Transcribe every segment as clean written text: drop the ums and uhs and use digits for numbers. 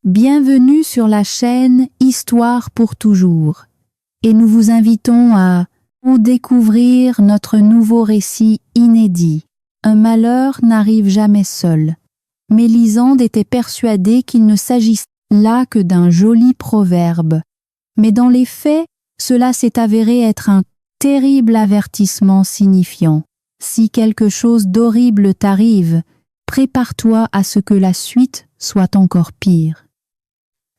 Bienvenue sur la chaîne Histoire pour toujours et nous vous invitons à découvrir notre nouveau récit inédit. Un malheur n'arrive jamais seul. Mélisande était persuadée qu'il ne s'agissait là que d'un joli proverbe. Mais dans les faits, cela s'est avéré être un terrible avertissement signifiant « Si quelque chose d'horrible t'arrive, prépare-toi à ce que la suite soit encore pire. »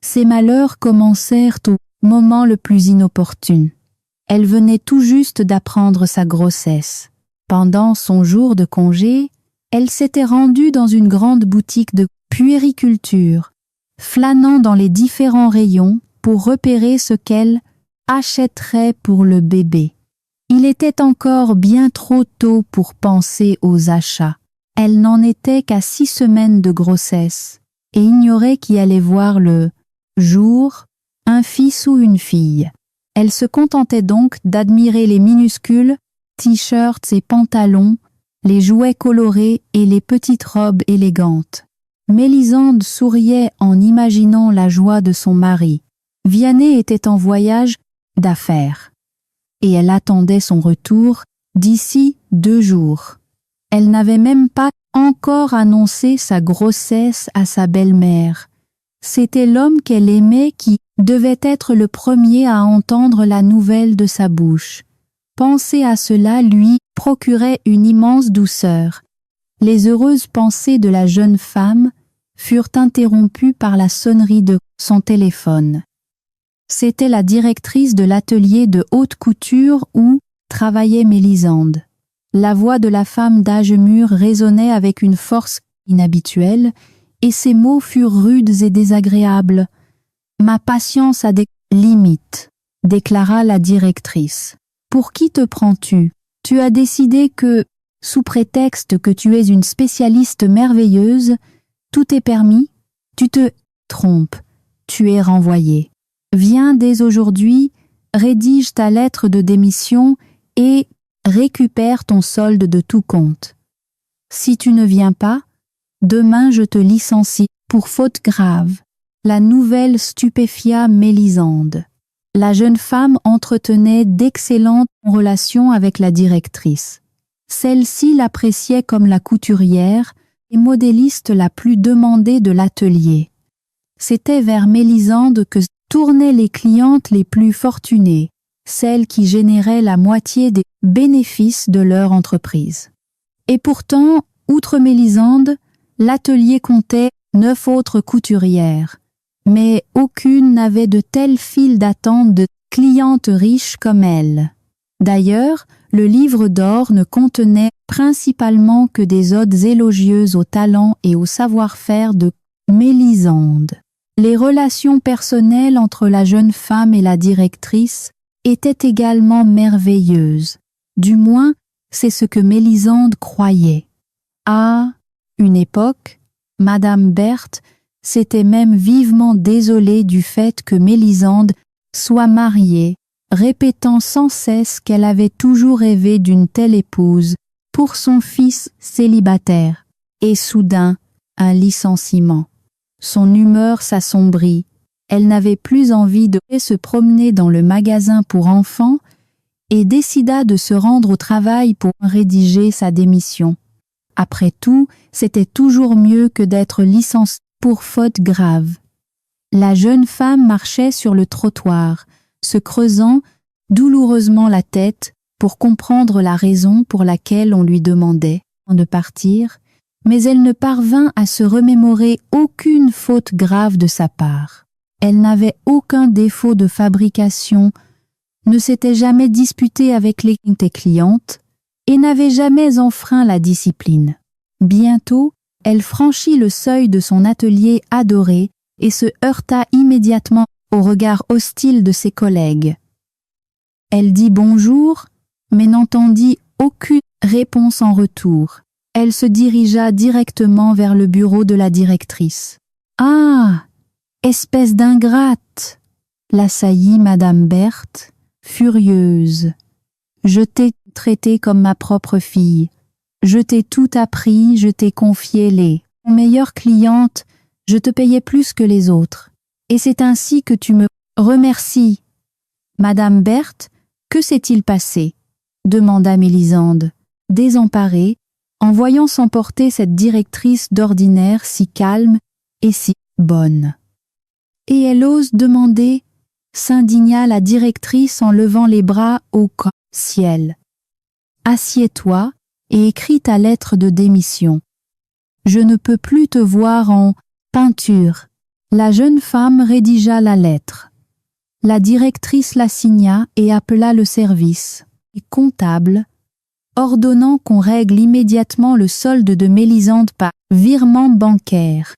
Ces malheurs commencèrent au moment le plus inopportun. Elle venait tout juste d'apprendre sa grossesse. Pendant son jour de congé, elle s'était rendue dans une grande boutique de puériculture, flânant dans les différents rayons pour repérer ce qu'elle achèterait pour le bébé. Il était encore bien trop tôt pour penser aux achats. Elle n'en était qu'à 6 semaines de grossesse et ignorait qui allait voir le jour un fils ou une fille. Elle se contentait donc d'admirer les minuscules t-shirts et pantalons, les jouets colorés et les petites robes élégantes. Mélisande souriait en imaginant la joie de son mari. Vianney était en voyage d'affaires et elle attendait son retour d'ici 2 jours. Elle n'avait même pas encore annoncé sa grossesse à sa belle-mère. C'était l'homme qu'elle aimait qui devait être le premier à entendre la nouvelle de sa bouche. Penser à cela lui procurait une immense douceur. Les heureuses pensées de la jeune femme furent interrompues par la sonnerie de son téléphone. C'était la directrice de l'atelier de haute couture où travaillait Mélisande. La voix de la femme d'âge mûr résonnait avec une force inhabituelle et ses mots furent rudes et désagréables. « Ma patience a des limites », déclara la directrice. « Pour qui te prends-tu? Tu as décidé que, sous prétexte que tu es une spécialiste merveilleuse, tout est permis? Tu te trompes, tu es renvoyée. Viens dès aujourd'hui, rédige ta lettre de démission et récupère ton solde de tout compte. Si tu ne viens pas, demain je te licencie pour faute grave. » La nouvelle stupéfia Mélisande. La jeune femme entretenait d'excellentes relations avec la directrice. Celle-ci l'appréciait comme la couturière et modéliste la plus demandée de l'atelier. C'était vers Mélisande que tournaient les clientes les plus fortunées, celles qui généraient la moitié des bénéfices de leur entreprise. Et pourtant, outre Mélisande, l'atelier comptait 9 autres couturières, mais aucune n'avait de telles files d'attente de clientes riches comme elle. D'ailleurs, le livre d'or ne contenait principalement que des odes élogieuses au talent et au savoir-faire de Mélisande. Les relations personnelles entre la jeune femme et la directrice étaient également merveilleuses. Du moins, c'est ce que Mélisande croyait. À une époque, Madame Berthe s'était même vivement désolée du fait que Mélisande soit mariée, répétant sans cesse qu'elle avait toujours rêvé d'une telle épouse pour son fils célibataire. Et soudain, un licenciement. Son humeur s'assombrit. Elle n'avait plus envie de se promener dans le magasin pour enfants et décida de se rendre au travail pour rédiger sa démission. Après tout, c'était toujours mieux que d'être licenciée pour faute grave. La jeune femme marchait sur le trottoir, se creusant douloureusement la tête pour comprendre la raison pour laquelle on lui demandait de partir, mais elle ne parvint à se remémorer aucune faute grave de sa part. Elle n'avait aucun défaut de fabrication, ne s'était jamais disputée avec les clientes et n'avait jamais enfreint la discipline. Bientôt, elle franchit le seuil de son atelier adoré et se heurta immédiatement au regard hostile de ses collègues. Elle dit bonjour, mais n'entendit aucune réponse en retour. Elle se dirigea directement vers le bureau de la directrice. « Ah, espèce d'ingrate !» l'assaillit Madame Berthe, furieuse. « Je t'ai traitée comme ma propre fille. Je t'ai tout appris, je t'ai confié les meilleures clientes, Je te payais plus que les autres. Et c'est ainsi que tu me remercies. Madame Berthe, que s'est-il passé? Demanda Mélisande, désemparée, en voyant s'emporter cette directrice d'ordinaire si calme et si bonne. Et elle ose demander, s'indigna la directrice en levant les bras au ciel. Assieds-toi et écris ta lettre de démission. Je ne peux plus te voir en peinture. La jeune femme rédigea la lettre. La directrice la signa et appela le service comptable, ordonnant qu'on règle immédiatement le solde de Mélisande par virement bancaire.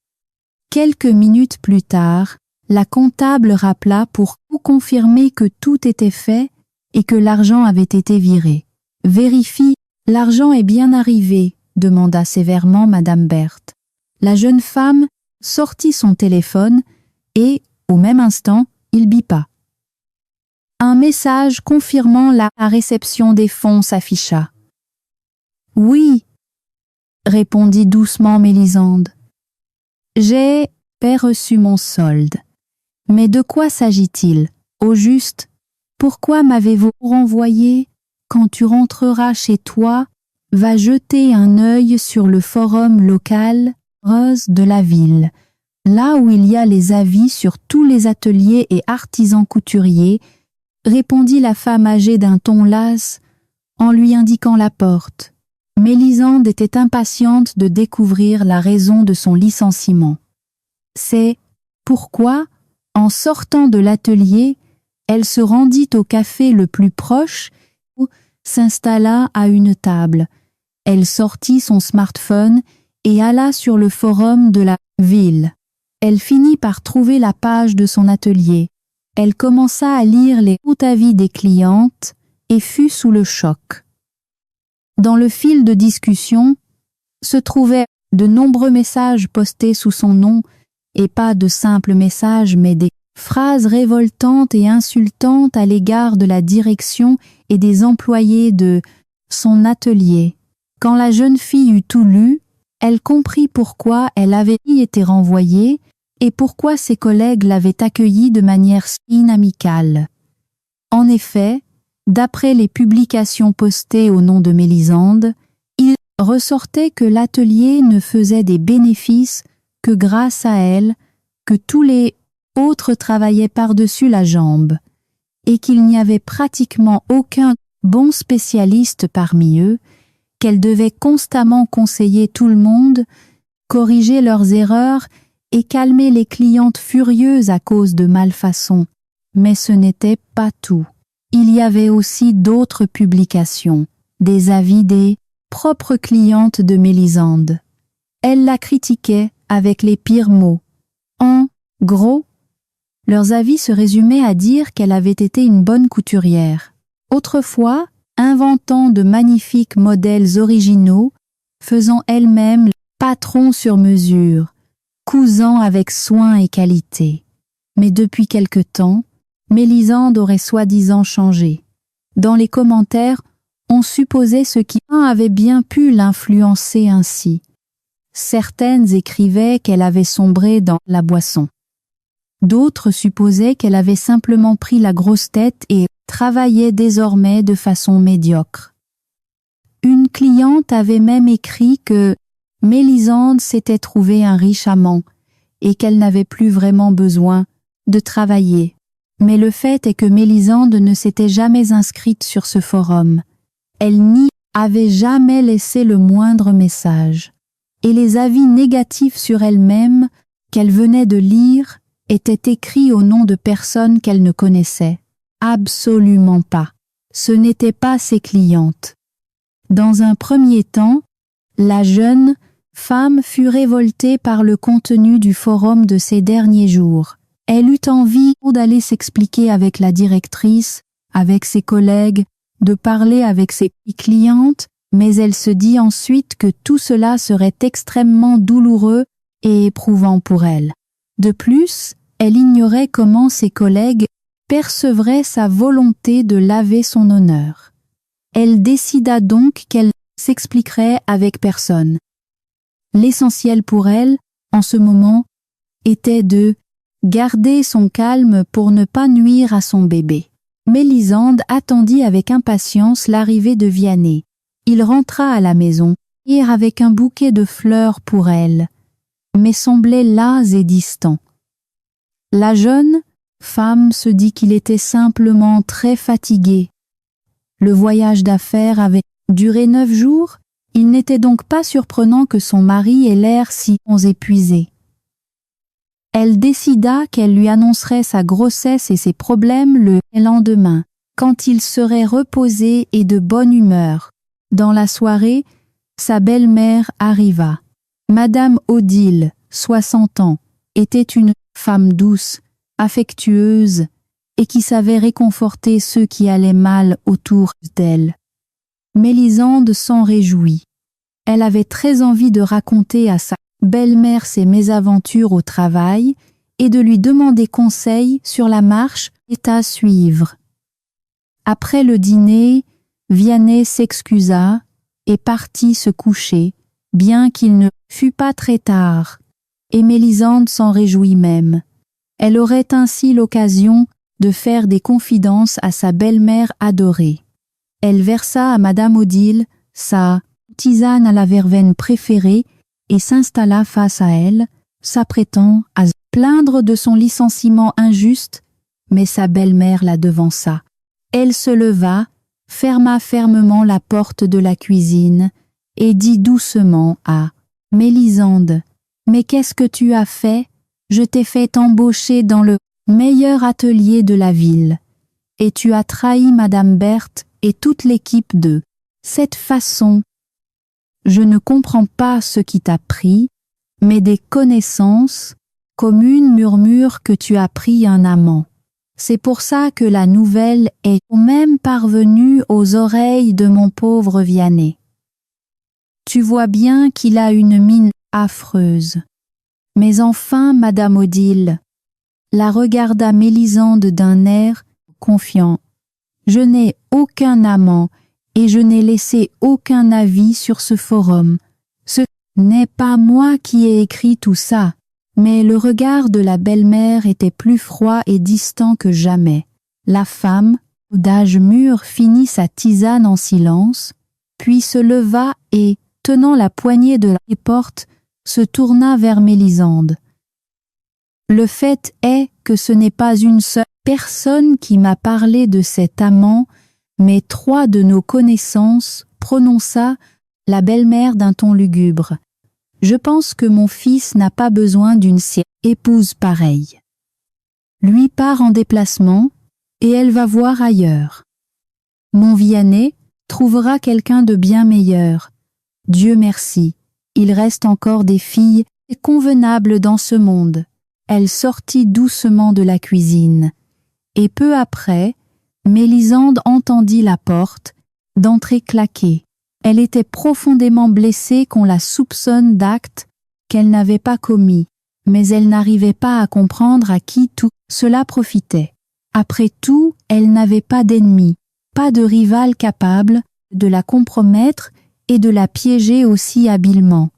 Quelques minutes plus tard, la comptable rappela pour confirmer que tout était fait et que l'argent avait été viré. « Vérifie, l'argent est bien arrivé », demanda sévèrement Madame Berthe. La jeune femme sortit son téléphone et, au même instant, il bipa. Un message confirmant la réception des fonds s'afficha. « Oui, » répondit doucement Mélisande. « J'ai reçu mon solde. Mais de quoi s'agit-il? Au juste, pourquoi m'avez-vous renvoyé? Quand tu rentreras chez toi, va jeter un œil sur le forum local de la ville, là où il y a les avis sur tous les ateliers et artisans couturiers, répondit la femme âgée d'un ton las en lui indiquant la porte. Mélisande était impatiente de découvrir la raison de son licenciement. C'est pourquoi, en sortant de l'atelier, elle se rendit au café le plus proche ou s'installa à une table. Elle sortit son smartphone et alla sur le forum de la ville. Elle finit par trouver la page de son atelier. Elle commença à lire les avis des clientes et fut sous le choc. Dans le fil de discussion se trouvaient de nombreux messages postés sous son nom, et pas de simples messages mais des phrases révoltantes et insultantes à l'égard de la direction et des employés de son atelier. Quand la jeune fille eut tout lu, elle comprit pourquoi elle avait été renvoyée et pourquoi ses collègues l'avaient accueillie de manière inamicale. En effet, d'après les publications postées au nom de Mélisande, il ressortait que l'atelier ne faisait des bénéfices que grâce à elle, que tous les autres travaillaient par-dessus la jambe, et qu'il n'y avait pratiquement aucun bon spécialiste parmi eux, qu'elle devait constamment conseiller tout le monde, corriger leurs erreurs et calmer les clientes furieuses à cause de malfaçons. Mais ce n'était pas tout. Il y avait aussi d'autres publications, des avis des propres clientes de Mélisande. Elles la critiquaient avec les pires mots. En gros, leurs avis se résumaient à dire qu'elle avait été une bonne couturière. Autrefois, inventant de magnifiques modèles originaux, faisant elle-même patron sur mesure, cousant avec soin et qualité. Mais depuis quelque temps, Mélisande aurait soi-disant changé. Dans les commentaires, on supposait ce qui avait bien pu l'influencer ainsi. Certaines écrivaient qu'elle avait sombré dans la boisson. D'autres supposaient qu'elle avait simplement pris la grosse tête et travaillait désormais de façon médiocre. Une cliente avait même écrit que Mélisande s'était trouvé un riche amant et qu'elle n'avait plus vraiment besoin de travailler. Mais le fait est que Mélisande ne s'était jamais inscrite sur ce forum. Elle n'y avait jamais laissé le moindre message. Et les avis négatifs sur elle-même qu'elle venait de lire étaient écrits au nom de personnes qu'elle ne connaissait. Absolument pas. Ce n'étaient pas ses clientes. Dans un premier temps, la jeune femme fut révoltée par le contenu du forum de ces derniers jours. Elle eut envie d'aller s'expliquer avec la directrice, avec ses collègues, de parler avec ses clientes, mais elle se dit ensuite que tout cela serait extrêmement douloureux et éprouvant pour elle. De plus, elle ignorait comment ses collègues percevraient sa volonté de laver son honneur. Elle décida donc qu'elle s'expliquerait avec personne. L'essentiel pour elle, en ce moment, était de garder son calme pour ne pas nuire à son bébé. Mélisande attendit avec impatience l'arrivée de Vianney. Il rentra à la maison, avec un bouquet de fleurs pour elle, mais semblait las et distant. La jeune femme se dit qu'il était simplement très fatigué. Le voyage d'affaires avait duré 9 jours, il n'était donc pas surprenant que son mari ait l'air si épuisé. Elle décida qu'elle lui annoncerait sa grossesse et ses problèmes le lendemain, quand il serait reposé et de bonne humeur. Dans la soirée, sa belle-mère arriva. Madame Odile, 60 ans, était une femme douce, affectueuse et qui savait réconforter ceux qui allaient mal autour d'elle. Mélisande s'en réjouit. Elle avait très envie de raconter à sa belle-mère ses mésaventures au travail et de lui demander conseil sur la marche à suivre. Après le dîner, Vianney s'excusa et partit se coucher, bien qu'il ne fût pas très tard, et Mélisande s'en réjouit même. Elle aurait ainsi l'occasion de faire des confidences à sa belle-mère adorée. Elle versa à Madame Odile sa tisane à la verveine préférée et s'installa face à elle, s'apprêtant à se plaindre de son licenciement injuste, mais sa belle-mère la devança. Elle se leva, ferma fermement la porte de la cuisine et dit doucement à Mélisande : « Mais qu'est-ce que tu as fait ? Je t'ai fait embaucher dans le meilleur atelier de la ville, et tu as trahi Madame Berthe et toute l'équipe de cette façon. Je ne comprends pas ce qui t'a pris, mais des connaissances communes murmurent que tu as pris un amant. C'est pour ça que la nouvelle est même parvenue aux oreilles de mon pauvre Vianney. Tu vois bien qu'il a une mine affreuse. Mais enfin, Madame Odile la regarda Mélisande d'un air confiant. Je n'ai aucun amant et je n'ai laissé aucun avis sur ce forum. Ce n'est pas moi qui ai écrit tout ça, mais le regard de la belle-mère était plus froid et distant que jamais. La femme, d'âge mûr, finit sa tisane en silence, puis se leva et, tenant la poignée de la porte, se tourna vers Mélisande. Le fait est que ce n'est pas une seule personne qui m'a parlé de cet amant, mais 3 de nos connaissances, prononça la belle-mère d'un ton lugubre. Je pense que mon fils n'a pas besoin d'une épouse pareille. Lui part en déplacement et elle va voir ailleurs. Mon Vianney trouvera quelqu'un de bien meilleur. Dieu merci, il reste encore des filles convenables dans ce monde. Elle sortit doucement de la cuisine, et peu après, Mélisande entendit la porte d'entrée claquer. Elle était profondément blessée qu'on la soupçonne d'actes qu'elle n'avait pas commis, mais elle n'arrivait pas à comprendre à qui tout cela profitait. Après tout, elle n'avait pas d'ennemi, pas de rival capable de la compromettre et de la piéger aussi habilement.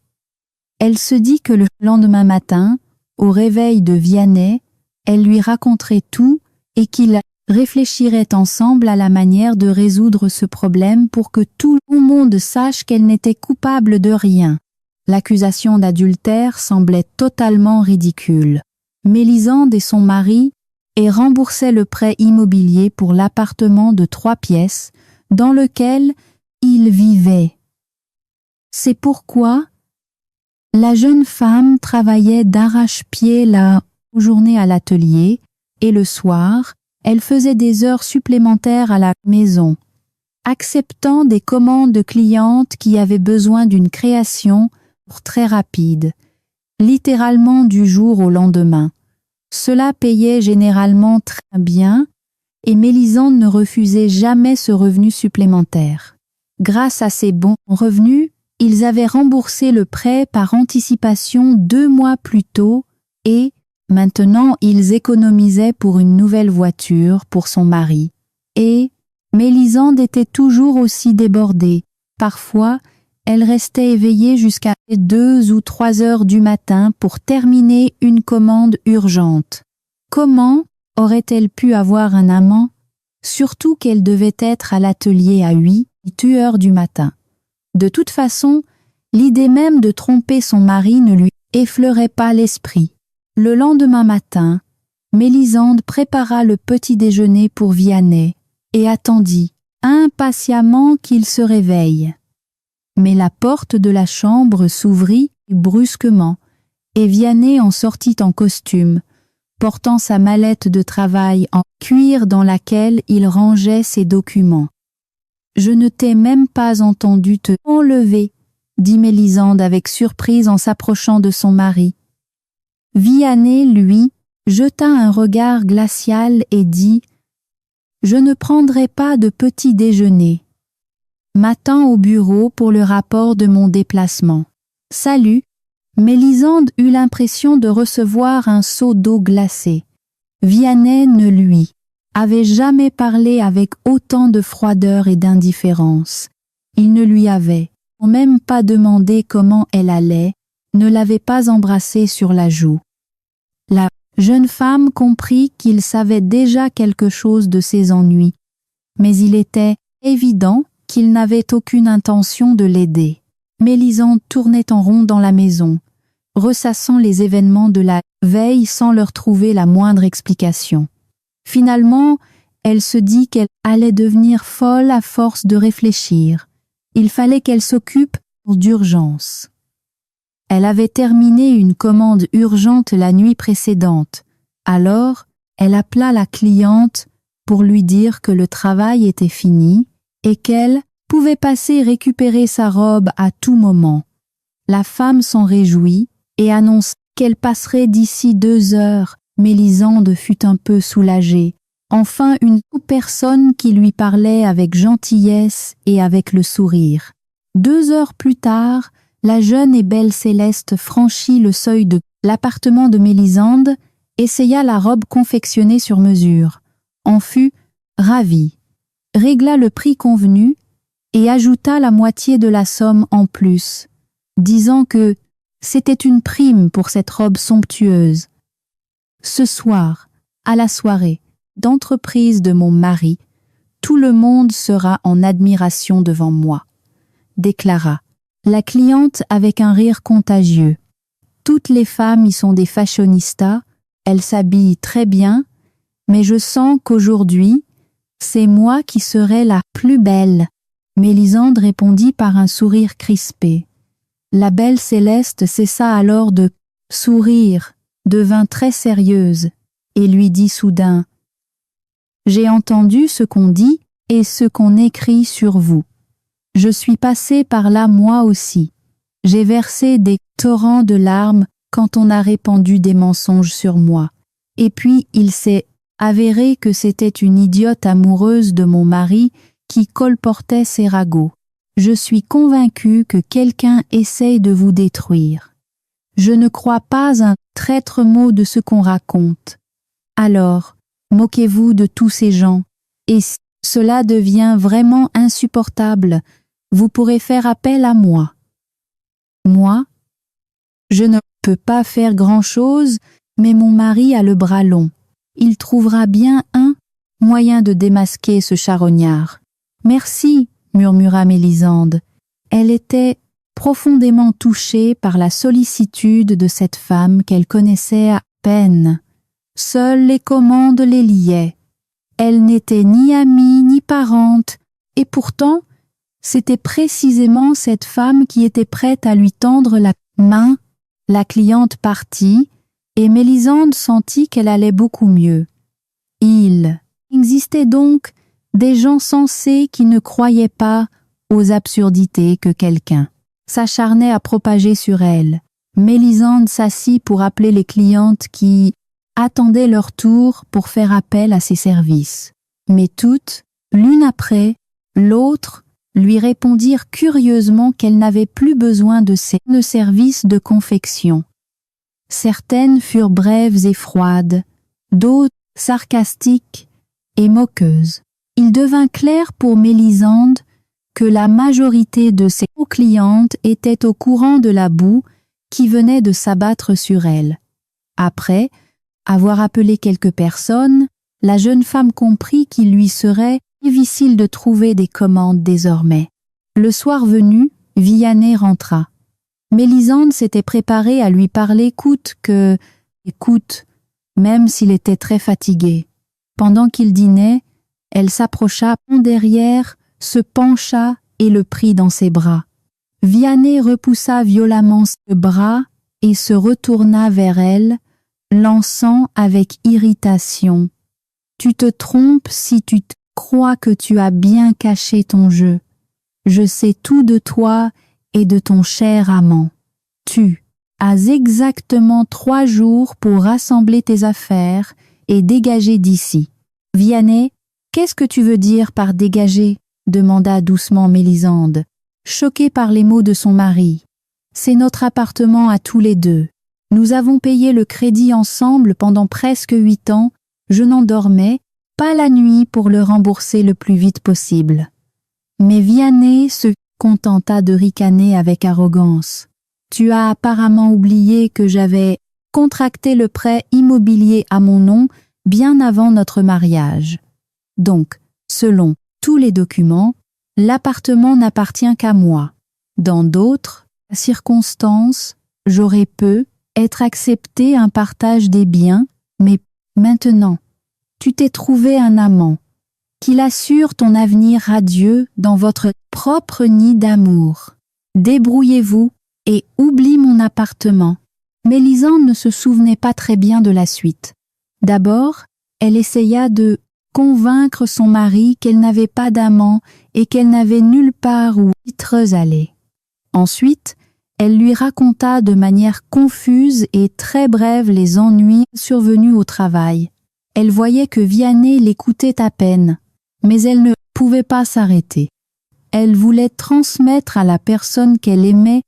Elle se dit que le lendemain matin, au réveil de Vianney, elle lui raconterait tout et qu'ils réfléchiraient ensemble à la manière de résoudre ce problème pour que tout le monde sache qu'elle n'était coupable de rien. L'accusation d'adultère semblait totalement ridicule. Mélisande et son mari remboursaient le prêt immobilier pour l'appartement de 3 pièces dans lequel ils vivaient. C'est pourquoi la jeune femme travaillait d'arrache-pied la journée à l'atelier et le soir, elle faisait des heures supplémentaires à la maison, acceptant des commandes de clientes qui avaient besoin d'une création très rapide, littéralement du jour au lendemain. Cela payait généralement très bien et Mélisande ne refusait jamais ce revenu supplémentaire. Grâce à ces bons revenus, ils avaient remboursé le prêt par anticipation 2 mois plus tôt et, maintenant, ils économisaient pour une nouvelle voiture pour son mari. Et Mélisande était toujours aussi débordée. Parfois, elle restait éveillée jusqu'à 2 ou 3 heures du matin pour terminer une commande urgente. Comment aurait-elle pu avoir un amant, surtout qu'elle devait être à l'atelier à 8 heures du matin? De toute façon, l'idée même de tromper son mari ne lui effleurait pas l'esprit. Le lendemain matin, Mélisande prépara le petit déjeuner pour Vianney et attendit impatiemment qu'il se réveille. Mais la porte de la chambre s'ouvrit brusquement et Vianney en sortit en costume, portant sa mallette de travail en cuir dans laquelle il rangeait ses documents. « Je ne t'ai même pas entendu te enlever », dit Mélisande avec surprise en s'approchant de son mari. Vianney, lui, jeta un regard glacial et dit « Je ne prendrai pas de petit déjeuner. M'attends au bureau pour le rapport de mon déplacement. » Salut. Mélisande eut l'impression de recevoir un seau d'eau glacée. Vianney ne lui avait jamais parlé avec autant de froideur et d'indifférence. Il ne lui avait même pas demandé comment elle allait, ne l'avait pas embrassée sur la joue. La jeune femme comprit qu'il savait déjà quelque chose de ses ennuis, mais il était évident qu'il n'avait aucune intention de l'aider. Mélisande tournait en rond dans la maison, ressassant les événements de la veille sans leur trouver la moindre explication. Finalement, elle se dit qu'elle allait devenir folle à force de réfléchir. Il fallait qu'elle s'occupe d'urgence. Elle avait terminé une commande urgente la nuit précédente. Alors, elle appela la cliente pour lui dire que le travail était fini et qu'elle pouvait passer récupérer sa robe à tout moment. La femme s'en réjouit et annonça qu'elle passerait d'ici 2 heures. Mélisande fut un peu soulagée. Enfin une personne qui lui parlait avec gentillesse et avec le sourire. 2 heures plus tard, la jeune et belle Céleste franchit le seuil de l'appartement de Mélisande, essaya la robe confectionnée sur mesure, en fut ravie, régla le prix convenu et ajouta la moitié de la somme en plus, disant que c'était une prime pour cette robe somptueuse. Ce soir, à la soirée d'entreprise de mon mari, tout le monde sera en admiration devant moi, déclara la cliente avec un rire contagieux. Toutes les femmes y sont des fashionistas, elles s'habillent très bien, mais je sens qu'aujourd'hui, c'est moi qui serai la plus belle. Mélisande répondit par un sourire crispé. La belle Céleste cessa alors de sourire, devint très sérieuse et lui dit soudain « J'ai entendu ce qu'on dit et ce qu'on écrit sur vous. Je suis passée par là moi aussi. J'ai versé des torrents de larmes quand on a répandu des mensonges sur moi. Et puis il s'est avéré que c'était une idiote amoureuse de mon mari qui colportait ses ragots. Je suis convaincue que quelqu'un essaye de vous détruire. Je ne crois pas un traître mot de ce qu'on raconte. Alors, moquez-vous de tous ces gens, et si cela devient vraiment insupportable, vous pourrez faire appel à moi. Moi, je ne peux pas faire grand-chose, mais mon mari a le bras long. Il trouvera bien un moyen de démasquer ce charognard. Merci, murmura Mélisande. Elle était profondément touchée par la sollicitude de cette femme qu'elle connaissait à peine. Seules les commandes les liaient. Elle n'était ni amie ni parente, et pourtant, c'était précisément cette femme qui était prête à lui tendre la main. La cliente partit, et Mélisande sentit qu'elle allait beaucoup mieux. Il existait donc des gens sensés qui ne croyaient pas aux absurdités que quelqu'un s'acharnait à propager sur elle. Mélisande s'assit pour appeler les clientes qui attendaient leur tour pour faire appel à ses services. Mais toutes, l'une après l'autre, lui répondirent curieusement qu'elle n'avait plus besoin de ces services de confection. Certaines furent brèves et froides, d'autres sarcastiques et moqueuses. Il devint clair pour Mélisande que la majorité de ses clientes étaient au courant de la boue qui venait de s'abattre sur elle. Après avoir appelé quelques personnes, la jeune femme comprit qu'il lui serait difficile de trouver des commandes désormais. Le soir venu, Vianney rentra. Mélisande s'était préparée à lui parler coûte que coûte, même s'il était très fatigué. Pendant qu'il dînait, elle s'approcha derrière, se pencha et le prit dans ses bras. Vianney repoussa violemment ses bras et se retourna vers elle, lançant avec irritation. « Tu te trompes si tu crois que tu as bien caché ton jeu. Je sais tout de toi et de ton cher amant. Tu as exactement 3 jours pour rassembler tes affaires et dégager d'ici. » « Vianney, qu'est-ce que tu veux dire par dégager ?» demanda doucement Mélisande, choquée par les mots de son mari. « C'est notre appartement à tous les deux. Nous avons payé le crédit ensemble pendant presque 8 ans. Je n'en dormais pas la nuit pour le rembourser le plus vite possible. » Mais Vianney se contenta de ricaner avec arrogance. « Tu as apparemment oublié que j'avais contracté le prêt immobilier à mon nom bien avant notre mariage. Donc, selon tous les documents, l'appartement n'appartient qu'à moi. Dans d'autres circonstances, j'aurais pu être accepté un partage des biens, mais maintenant, tu t'es trouvé un amant, qu'il assure ton avenir radieux dans votre propre nid d'amour. Débrouillez-vous et oublie mon appartement. » Mélisande ne se souvenait pas très bien de la suite. D'abord, elle essaya de convaincre son mari qu'elle n'avait pas d'amant et qu'elle n'avait nulle part où aller. Ensuite, elle lui raconta de manière confuse et très brève les ennuis survenus au travail. Elle voyait que Vianney l'écoutait à peine, mais elle ne pouvait pas s'arrêter. Elle voulait transmettre à la personne qu'elle aimait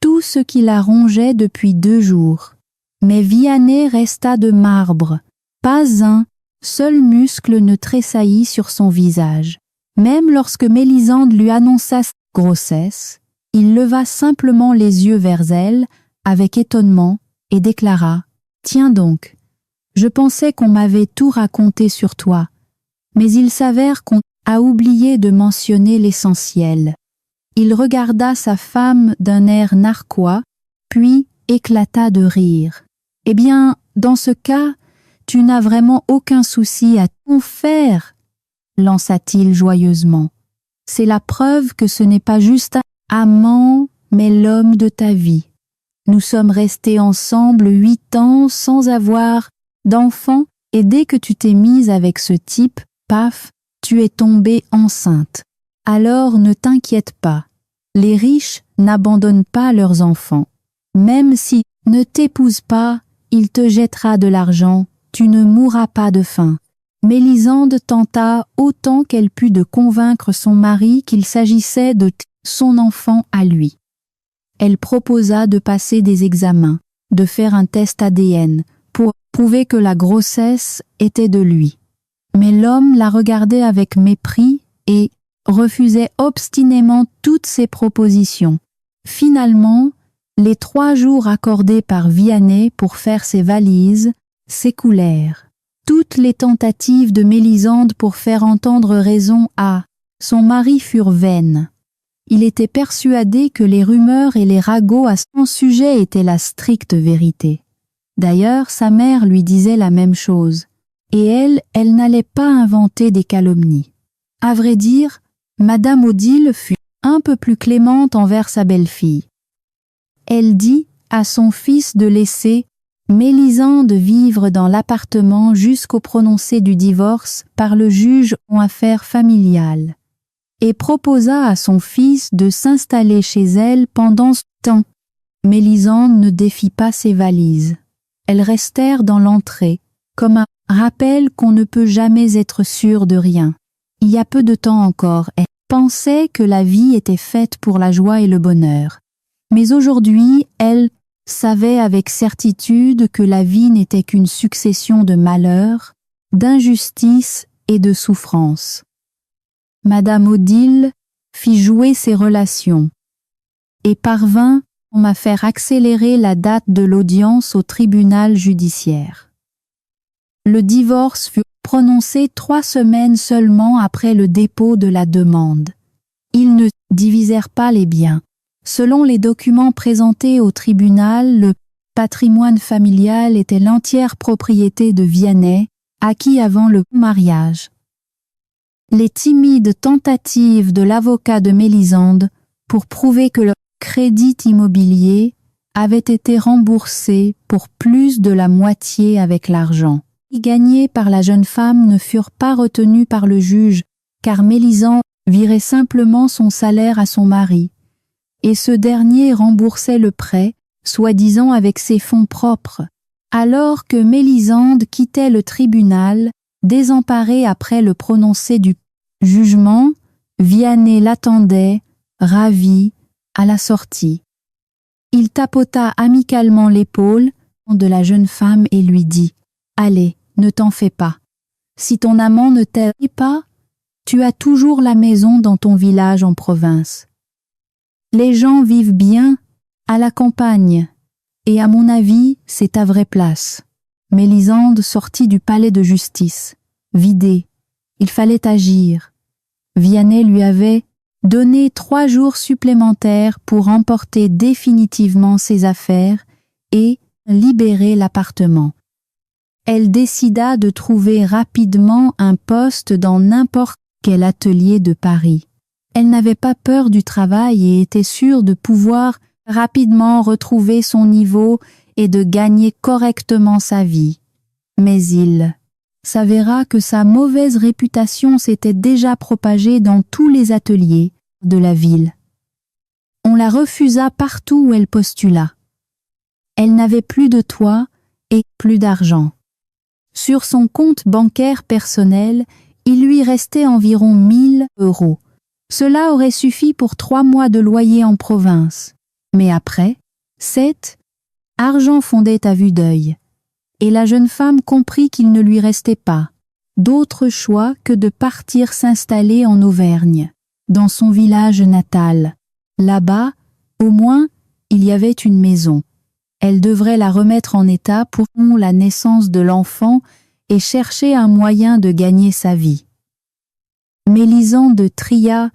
tout ce qui la rongeait depuis 2 jours. Mais Vianney resta de marbre. Pas un seul muscle ne tressaillit sur son visage. Même lorsque Mélisande lui annonça sa grossesse, il leva simplement les yeux vers elle avec étonnement et déclara « Tiens donc, je pensais qu'on m'avait tout raconté sur toi, mais il s'avère qu'on a oublié de mentionner l'essentiel. » Il regarda sa femme d'un air narquois, puis éclata de rire. « Eh bien, dans ce cas, tu n'as vraiment aucun souci à tout faire, » lança-t-il joyeusement. « C'est la preuve que ce n'est pas juste un amant, mais l'homme de ta vie. Nous sommes restés ensemble 8 ans sans avoir d'enfant, et dès que tu t'es mise avec ce type, paf, tu es tombée enceinte. Alors ne t'inquiète pas, les riches n'abandonnent pas leurs enfants. Même si ne t'épouse pas, il te jettera de l'argent, tu ne mourras pas de faim. » Mélisande tenta autant qu'elle put de convaincre son mari qu'il s'agissait de son enfant à lui. Elle proposa de passer des examens, de faire un test ADN pour prouver que la grossesse était de lui. Mais l'homme la regardait avec mépris et refusait obstinément toutes ses propositions. Finalement, les 3 jours accordés par Vianney pour faire ses valises s'écoulèrent. Toutes les tentatives de Mélisande pour faire entendre raison à son mari furent vaines. Il était persuadé que les rumeurs et les ragots à son sujet étaient la stricte vérité. D'ailleurs, sa mère lui disait la même chose, et elle n'allait pas inventer des calomnies. À vrai dire, Madame Odile fut un peu plus clémente envers sa belle-fille. Elle dit à son fils de laisser Mélisande vivre dans l'appartement jusqu'au prononcé du divorce par le juge en affaires familiales, et proposa à son fils de s'installer chez elle pendant ce temps. Mélisande ne défit pas ses valises. Elles restèrent dans l'entrée, comme un rappel qu'on ne peut jamais être sûr de rien. Il y a peu de temps encore, elle pensait que la vie était faite pour la joie et le bonheur. Mais aujourd'hui, elle savait avec certitude que la vie n'était qu'une succession de malheurs, d'injustices et de souffrances. Madame Odile fit jouer ses relations et parvint à faire accélérer la date de l'audience au tribunal judiciaire. Le divorce fut prononcé 3 semaines seulement après le dépôt de la demande. Ils ne divisèrent pas les biens. Selon les documents présentés au tribunal, le patrimoine familial était l'entière propriété de Vianney, acquis avant le mariage. Les timides tentatives de l'avocat de Mélisande pour prouver que le crédit immobilier avait été remboursé pour plus de la moitié avec l'argent gagnés par la jeune femme ne furent pas retenus par le juge, car Mélisande virait simplement son salaire à son mari, et ce dernier remboursait le prêt, soi-disant avec ses fonds propres, alors que Mélisande quittait le tribunal, désemparée après le prononcé du jugement. Vianney l'attendait, ravi, à la sortie. Il tapota amicalement l'épaule de la jeune femme et lui dit « Allez, ne t'en fais pas. Si ton amant ne t'aime pas, tu as toujours la maison dans ton village en province. Les gens vivent bien à la campagne, et à mon avis, c'est ta vraie place. » Mélisande sortit du palais de justice, vidé. Il fallait agir. Vianney lui avait donné 3 jours supplémentaires pour emporter définitivement ses affaires et libérer l'appartement. Elle décida de trouver rapidement un poste dans n'importe quel atelier de Paris. Elle n'avait pas peur du travail et était sûre de pouvoir rapidement retrouver son niveau et de gagner correctement sa vie. Mais il s'avéra que sa mauvaise réputation s'était déjà propagée dans tous les ateliers de la ville. On la refusa partout où elle postula. Elle n'avait plus de toit et plus d'argent. Sur son compte bancaire personnel, il lui restait environ 1 000 €. Cela aurait suffi pour 3 mois de loyer en province. Mais après, argent fondait à vue d'œil. Et la jeune femme comprit qu'il ne lui restait pas d'autre choix que de partir s'installer en Auvergne, dans son village natal. Là-bas, au moins, il y avait une maison. Elle devrait la remettre en état pour la naissance de l'enfant et chercher un moyen de gagner sa vie. Mélisande tria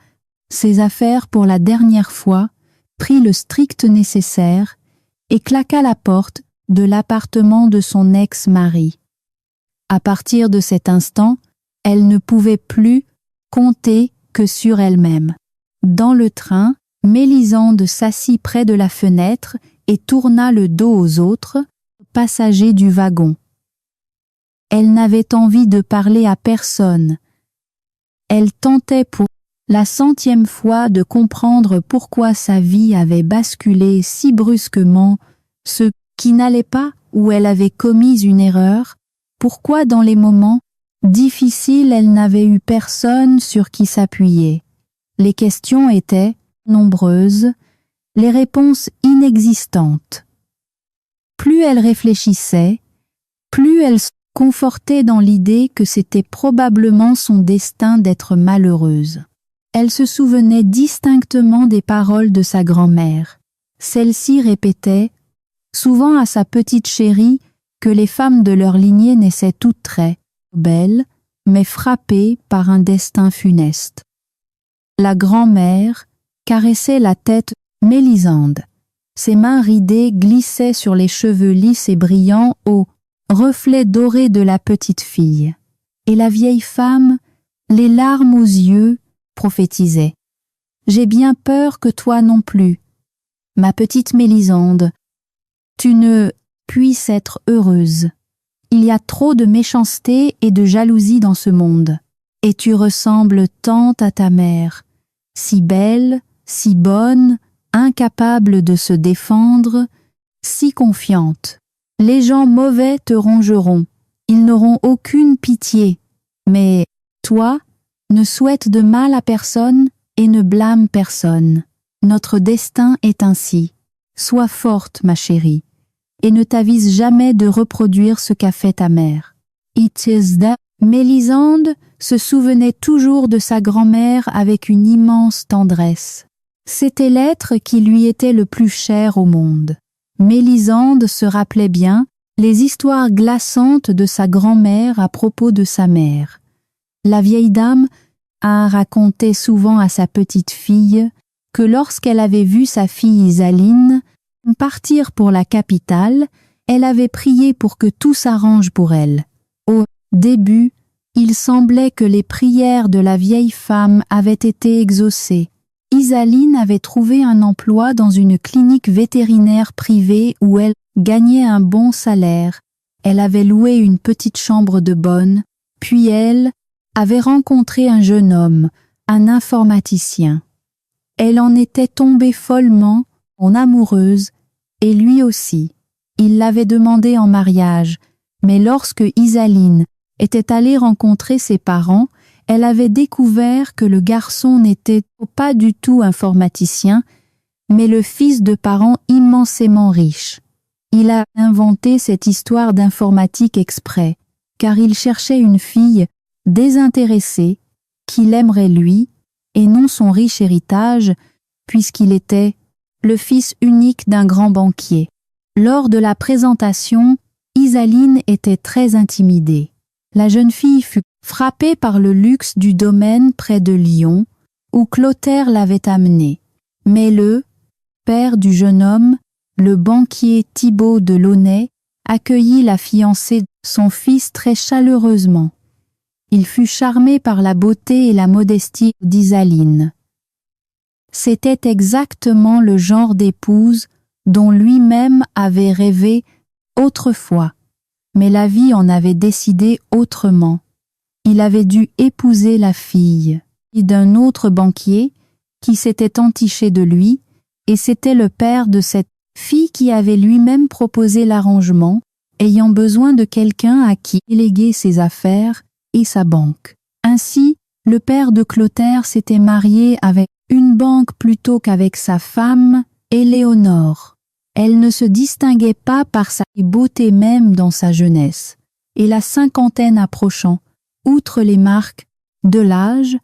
ses affaires pour la dernière fois, prit le strict nécessaire et claqua la porte de l'appartement de son ex-mari. À partir de cet instant, elle ne pouvait plus compter que sur elle-même. Dans le train, Mélisande s'assit près de la fenêtre et tourna le dos aux autres passagers du wagon. Elle n'avait envie de parler à personne. Elle tentait pour la 100e fois de comprendre pourquoi sa vie avait basculé si brusquement, ce qui n'allait pas où elle avait commis une erreur, pourquoi dans les moments difficiles elle n'avait eu personne sur qui s'appuyer. Les questions étaient nombreuses, les réponses inexistantes. Plus elle réfléchissait, plus elle se confortait dans l'idée que c'était probablement son destin d'être malheureuse. Elle se souvenait distinctement des paroles de sa grand-mère. Celle-ci répétait, souvent à sa petite chérie, que les femmes de leur lignée naissaient toutes très belles, mais frappées par un destin funeste. La grand-mère caressait la tête Mélisande. Ses mains ridées glissaient sur les cheveux lisses et brillants aux reflets dorés de la petite fille. Et la vieille femme, les larmes aux yeux, prophétisait. « J'ai bien peur que toi non plus, ma petite Mélisande, tu ne puisses être heureuse. Il y a trop de méchanceté et de jalousie dans ce monde, et tu ressembles tant à ta mère, si belle, si bonne, incapable de se défendre, si confiante. Les gens mauvais te rongeront, ils n'auront aucune pitié, mais toi, ne souhaite de mal à personne et ne blâme personne. Notre destin est ainsi. Sois forte, ma chérie, et ne t'avise jamais de reproduire ce qu'a fait ta mère. It is the Mélisande se souvenait toujours de sa grand-mère avec une immense tendresse. C'était l'être qui lui était le plus cher au monde. Mélisande se rappelait bien les histoires glaçantes de sa grand-mère à propos de sa mère. La vieille dame a raconté souvent à sa petite fille que lorsqu'elle avait vu sa fille Isaline partir pour la capitale, elle avait prié pour que tout s'arrange pour elle. Au début, il semblait que les prières de la vieille femme avaient été exaucées. Isaline avait trouvé un emploi dans une clinique vétérinaire privée où elle gagnait un bon salaire. Elle avait loué une petite chambre de bonne, puis elle avait rencontré un jeune homme, un informaticien. Elle en était tombée follement en amoureuse, et lui aussi. Il l'avait demandé en mariage, mais lorsque Isaline était allée rencontrer ses parents, elle avait découvert que le garçon n'était pas du tout informaticien, mais le fils de parents immensément riches. Il a inventé cette histoire d'informatique exprès, car il cherchait une fille désintéressée, qui l'aimerait lui, et non son riche héritage, puisqu'il était le fils unique d'un grand banquier. Lors de la présentation, Isaline était très intimidée. La jeune fille fut frappée par le luxe du domaine près de Lyon, où Clotaire l'avait amenée. Mais le père du jeune homme, le banquier Thibaut de Launay, accueillit la fiancée de son fils très chaleureusement. Il fut charmé par la beauté et la modestie d'Isaline. C'était exactement le genre d'épouse dont lui-même avait rêvé autrefois, mais la vie en avait décidé autrement. Il avait dû épouser la fille d'un autre banquier qui s'était entiché de lui, et c'était le père de cette fille qui avait lui-même proposé l'arrangement, ayant besoin de quelqu'un à qui léguer ses affaires et sa banque. Ainsi, le père de Clotaire s'était marié avec une banque plutôt qu'avec sa femme, Éléonore. Elle ne se distinguait pas par sa beauté même dans sa jeunesse, et la cinquantaine approchant, outre les marques de l'âge,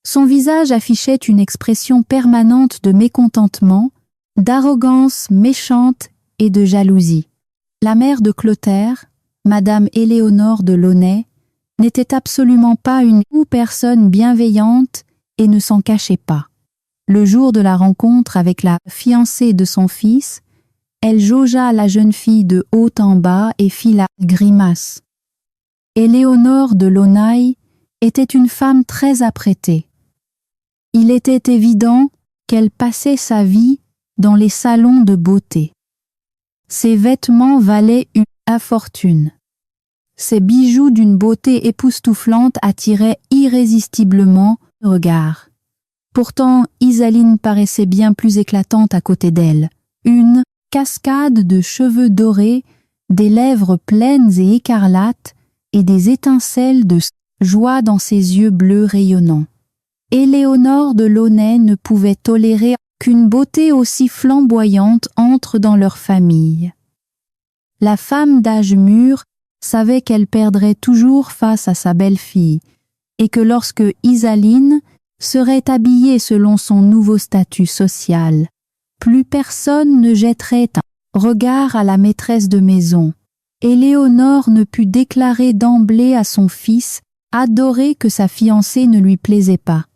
son visage affichait une expression permanente de mécontentement, d'arrogance méchante et de jalousie. La mère de Clotaire, Madame Éléonore de Launay, n'était absolument pas une personne bienveillante et ne s'en cachait pas. Le jour de la rencontre avec la fiancée de son fils, elle jaugea la jeune fille de haut en bas et fit la grimace. Éléonore de Launay était une femme très apprêtée. Il était évident qu'elle passait sa vie dans les salons de beauté. Ses vêtements valaient une fortune. Ses bijoux d'une beauté époustouflante attiraient irrésistiblement le regard. Pourtant, Isaline paraissait bien plus éclatante à côté d'elle. Une cascade de cheveux dorés, des lèvres pleines et écarlates, et des étincelles de joie dans ses yeux bleus rayonnants. Éléonore de Launay ne pouvait tolérer qu'une beauté aussi flamboyante entre dans leur famille. La femme d'âge mûr savait qu'elle perdrait toujours face à sa belle-fille, et que lorsque Isaline serait habillée selon son nouveau statut social, plus personne ne jetterait un regard à la maîtresse de maison. Éléonore ne put déclarer d'emblée à son fils, adoré, que sa fiancée ne lui plaisait pas.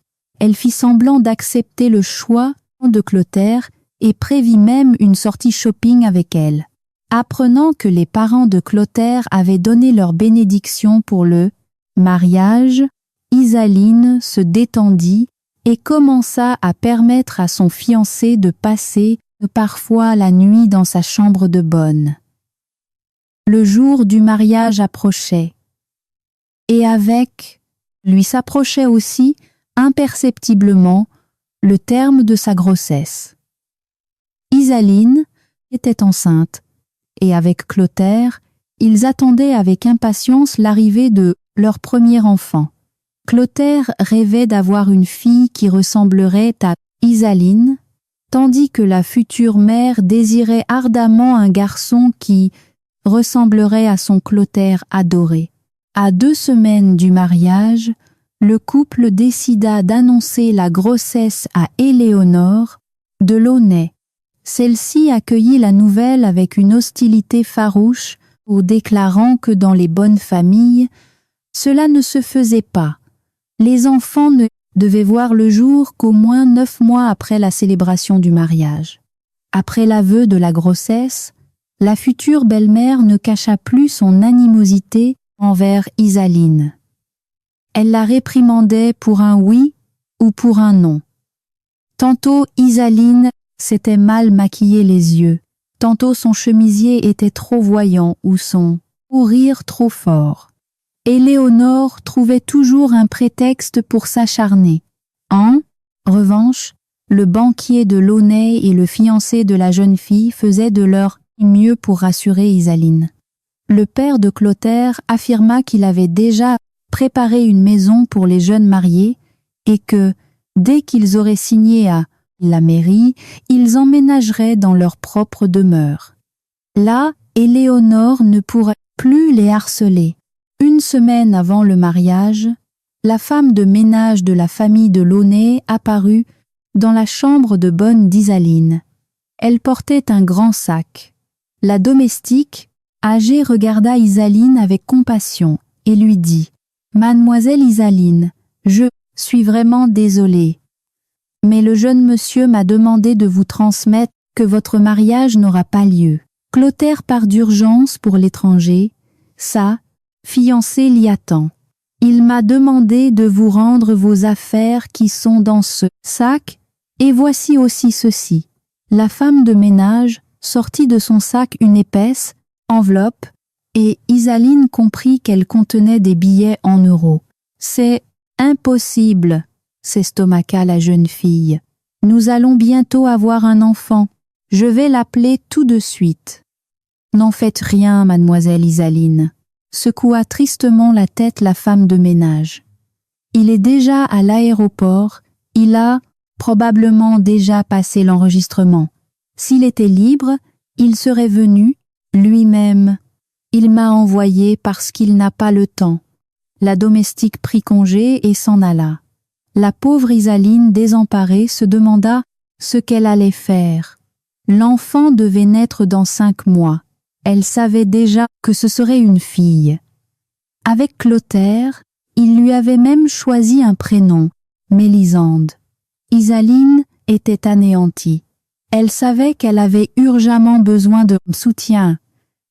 Elle fit semblant d'accepter le choix de Clotaire et prévit même une sortie shopping avec elle. Apprenant que les parents de Clotaire avaient donné leur bénédiction pour le mariage, Isaline se détendit et commença à permettre à son fiancé de passer parfois la nuit dans sa chambre de bonne. Le jour du mariage approchait, et avec lui s'approchait aussi imperceptiblement le terme de sa grossesse. Isaline était enceinte, et avec Clotaire, ils attendaient avec impatience l'arrivée de leur premier enfant. Clotaire rêvait d'avoir une fille qui ressemblerait à Isaline, tandis que la future mère désirait ardemment un garçon qui ressemblerait à son Clotaire adoré. À 2 semaines du mariage, le couple décida d'annoncer la grossesse à Éléonore de Launay. Celle-ci accueillit la nouvelle avec une hostilité farouche, en déclarant que dans les bonnes familles, cela ne se faisait pas. Les enfants ne devaient voir le jour qu'au moins 9 mois après la célébration du mariage. Après l'aveu de la grossesse, la future belle-mère ne cacha plus son animosité envers Isaline. Elle la réprimandait pour un oui ou pour un non. Tantôt Isaline s'était mal maquillé les yeux, tantôt son chemisier était trop voyant ou son rire trop fort. Éléonore trouvait toujours un prétexte pour s'acharner. En revanche, le banquier de Launay et le fiancé de la jeune fille faisaient de leur mieux pour rassurer Isaline. Le père de Clotaire affirma qu'il avait déjà préparé une maison pour les jeunes mariés et que, dès qu'ils auraient signé à la mairie, ils emménageraient dans leur propre demeure. Là, Éléonore ne pourrait plus les harceler. Une semaine avant le mariage, la femme de ménage de la famille de Launay apparut dans la chambre de bonne d'Isaline. Elle portait un grand sac. La domestique, âgée, regarda Isaline avec compassion et lui dit « Mademoiselle Isaline, je suis vraiment désolée, mais le jeune monsieur m'a demandé de vous transmettre que votre mariage n'aura pas lieu. Clotaire part d'urgence pour l'étranger, sa fiancée l'y attend. Il m'a demandé de vous rendre vos affaires qui sont dans ce sac, et voici aussi ceci. » La femme de ménage sortit de son sac une épaisse enveloppe, et Isaline comprit qu'elle contenait des billets en euros. « C'est impossible !» s'estomaqua la jeune fille. « Nous allons bientôt avoir un enfant. Je vais l'appeler tout de suite. »« N'en faites rien, mademoiselle Isaline. » secoua tristement la tête la femme de ménage. « Il est déjà à l'aéroport, il a probablement déjà passé l'enregistrement. S'il était libre, il serait venu, lui-même. Il m'a envoyé parce qu'il n'a pas le temps. » La domestique prit congé et s'en alla. La pauvre Isaline, désemparée, se demanda ce qu'elle allait faire. L'enfant devait naître dans 5 mois. Elle savait déjà que ce serait une fille. Avec Clotaire, il lui avait même choisi un prénom, Mélisande. Isaline était anéantie. Elle savait qu'elle avait urgemment besoin de soutien,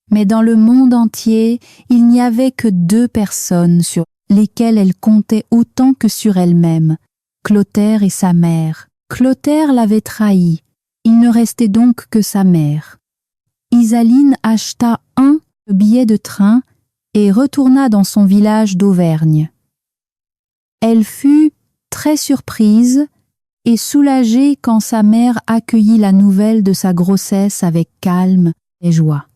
mais dans le monde entier, il n'y avait que 2 personnes sur lesquelles elle comptait autant que sur elle-même, Clotaire et sa mère. Clotaire l'avait trahie, il ne restait donc que sa mère. Isaline acheta un billet de train et retourna dans son village d'Auvergne. Elle fut très surprise et soulagée quand sa mère accueillit la nouvelle de sa grossesse avec calme et joie.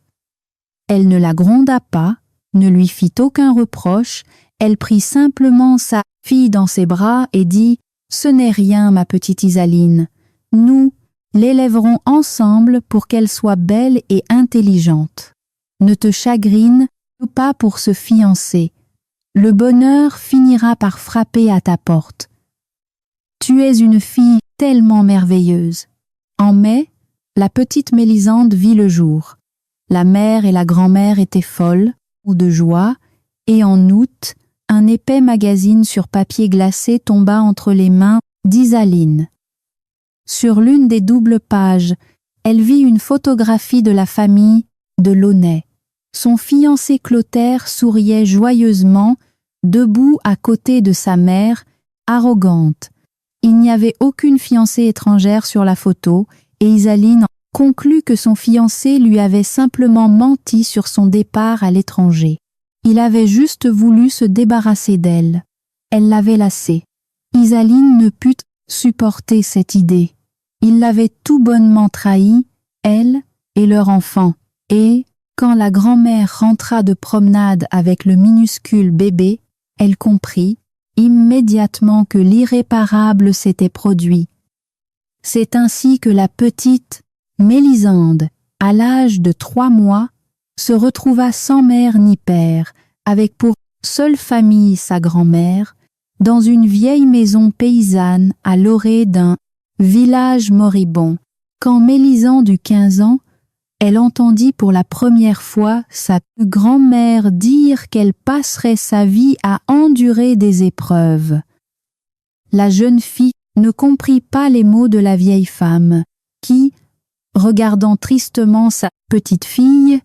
Elle ne la gronda pas, ne lui fit aucun reproche, elle prit simplement sa fille dans ses bras et dit « Ce n'est rien, ma petite Isaline, nous l'élèverons ensemble pour qu'elle soit belle et intelligente. Ne te chagrine pas pour se fiancer. Le bonheur finira par frapper à ta porte. Tu es une fille tellement merveilleuse. » En mai, la petite Mélisande vit le jour. La mère et la grand-mère étaient folles ou de joie, et en août, un épais magazine sur papier glacé tomba entre les mains d'Isaline. Sur l'une des doubles pages, elle vit une photographie de la famille de Launay. Son fiancé Clotaire souriait joyeusement, debout à côté de sa mère, arrogante. Il n'y avait aucune fiancée étrangère sur la photo, et Isaline conclut que son fiancé lui avait simplement menti sur son départ à l'étranger. Il avait juste voulu se débarrasser d'elle. Elle l'avait lassé. Isaline ne put supporter cette idée. Il l'avait tout bonnement trahie, elle et leur enfant. Et, quand la grand-mère rentra de promenade avec le minuscule bébé, elle comprit immédiatement que l'irréparable s'était produit. C'est ainsi que la petite Mélisande, à l'âge de 3 mois, se retrouva sans mère ni père, avec pour seule famille sa grand-mère, dans une vieille maison paysanne à l'orée d'un village moribond. Quand Mélisande eut 15 ans, elle entendit pour la première fois sa grand-mère dire qu'elle passerait sa vie à endurer des épreuves. La jeune fille ne comprit pas les mots de la vieille femme, qui, regardant tristement sa petite fille,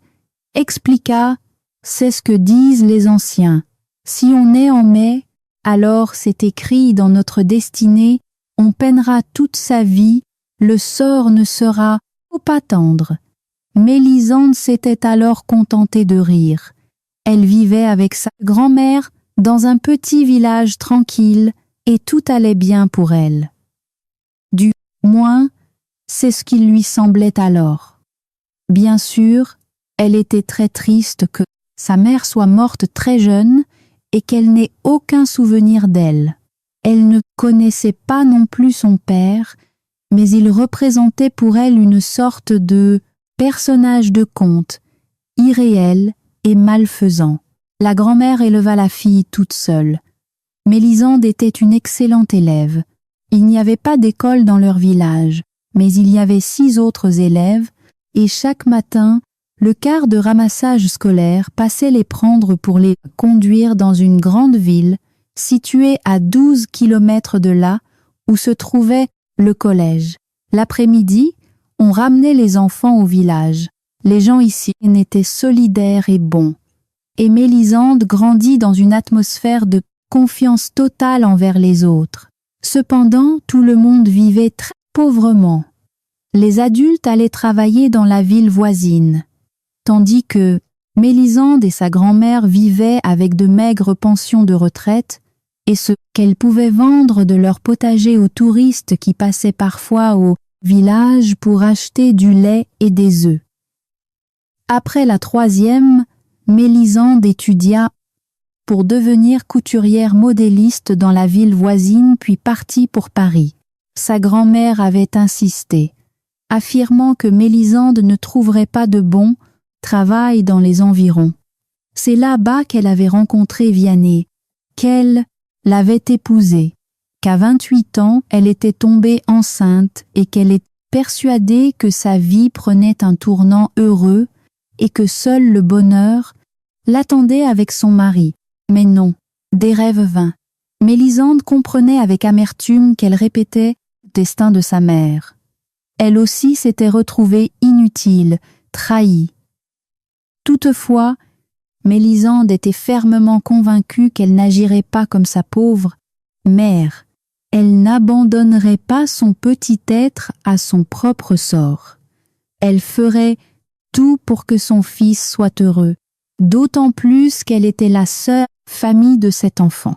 expliqua « C'est ce que disent les anciens. Si on est en mai, alors c'est écrit dans notre destinée, on peinera toute sa vie, le sort ne sera pas tendre. » Mélisande s'était alors contentée de rire. Elle vivait avec sa grand-mère dans un petit village tranquille et tout allait bien pour elle. Du moins, c'est ce qui lui semblait alors. Bien sûr, elle était très triste que sa mère soit morte très jeune et qu'elle n'ait aucun souvenir d'elle. Elle ne connaissait pas non plus son père, mais il représentait pour elle une sorte de personnage de conte, irréel et malfaisant. La grand-mère éleva la fille toute seule. Mélisande était une excellente élève. Il n'y avait pas d'école dans leur village, mais il y avait 6 autres élèves, et chaque matin, le quart de ramassage scolaire passait les prendre pour les conduire dans une grande ville, située à 12 kilomètres de là, où se trouvait le collège. L'après-midi, on ramenait les enfants au village. Les gens ici étaient solidaires et bons. Et Mélisande grandit dans une atmosphère de confiance totale envers les autres. Cependant, tout le monde vivait très pauvrement. Les adultes allaient travailler dans la ville voisine, tandis que Mélisande et sa grand-mère vivaient avec de maigres pensions de retraite et ce qu'elles pouvaient vendre de leur potager aux touristes qui passaient parfois au village pour acheter du lait et des œufs. Après la 3e, Mélisande étudia pour devenir couturière modéliste dans la ville voisine puis partit pour Paris. Sa grand-mère avait insisté, affirmant que Mélisande ne trouverait pas de bon travail dans les environs. C'est là-bas qu'elle avait rencontré Vianney, qu'elle l'avait épousé, qu'à 28 ans, elle était tombée enceinte et qu'elle est persuadée que sa vie prenait un tournant heureux et que seul le bonheur l'attendait avec son mari. Mais non, des rêves vains. Mélisande comprenait avec amertume qu'elle répétait le destin de sa mère. Elle aussi s'était retrouvée inutile, trahie. Toutefois, Mélisande était fermement convaincue qu'elle n'agirait pas comme sa pauvre mère. Elle n'abandonnerait pas son petit être à son propre sort. Elle ferait tout pour que son fils soit heureux, d'autant plus qu'elle était la seule famille de cet enfant.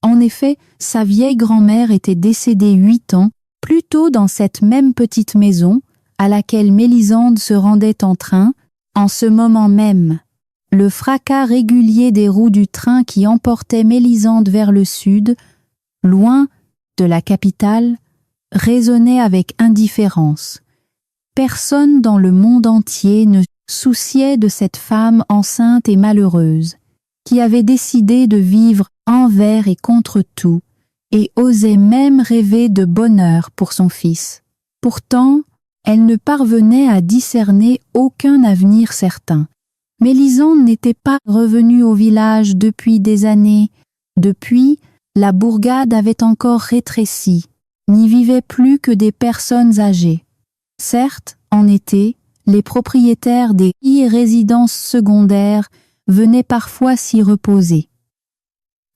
En effet, sa vieille grand-mère était décédée 8 ans plus tôt dans cette même petite maison à laquelle Mélisande se rendait en train, en ce moment même. Le fracas régulier des roues du train qui emportait Mélisande vers le sud, loin de la capitale, résonnait avec indifférence. Personne dans le monde entier ne souciait de cette femme enceinte et malheureuse, qui avait décidé de vivre envers et contre tout, et osait même rêver de bonheur pour son fils. Pourtant, elle ne parvenait à discerner aucun avenir certain. Mélisande n'était pas revenue au village depuis des années. Depuis, la bourgade avait encore rétréci, n'y vivaient plus que des personnes âgées. Certes, en été, les propriétaires des résidences secondaires venaient parfois s'y reposer.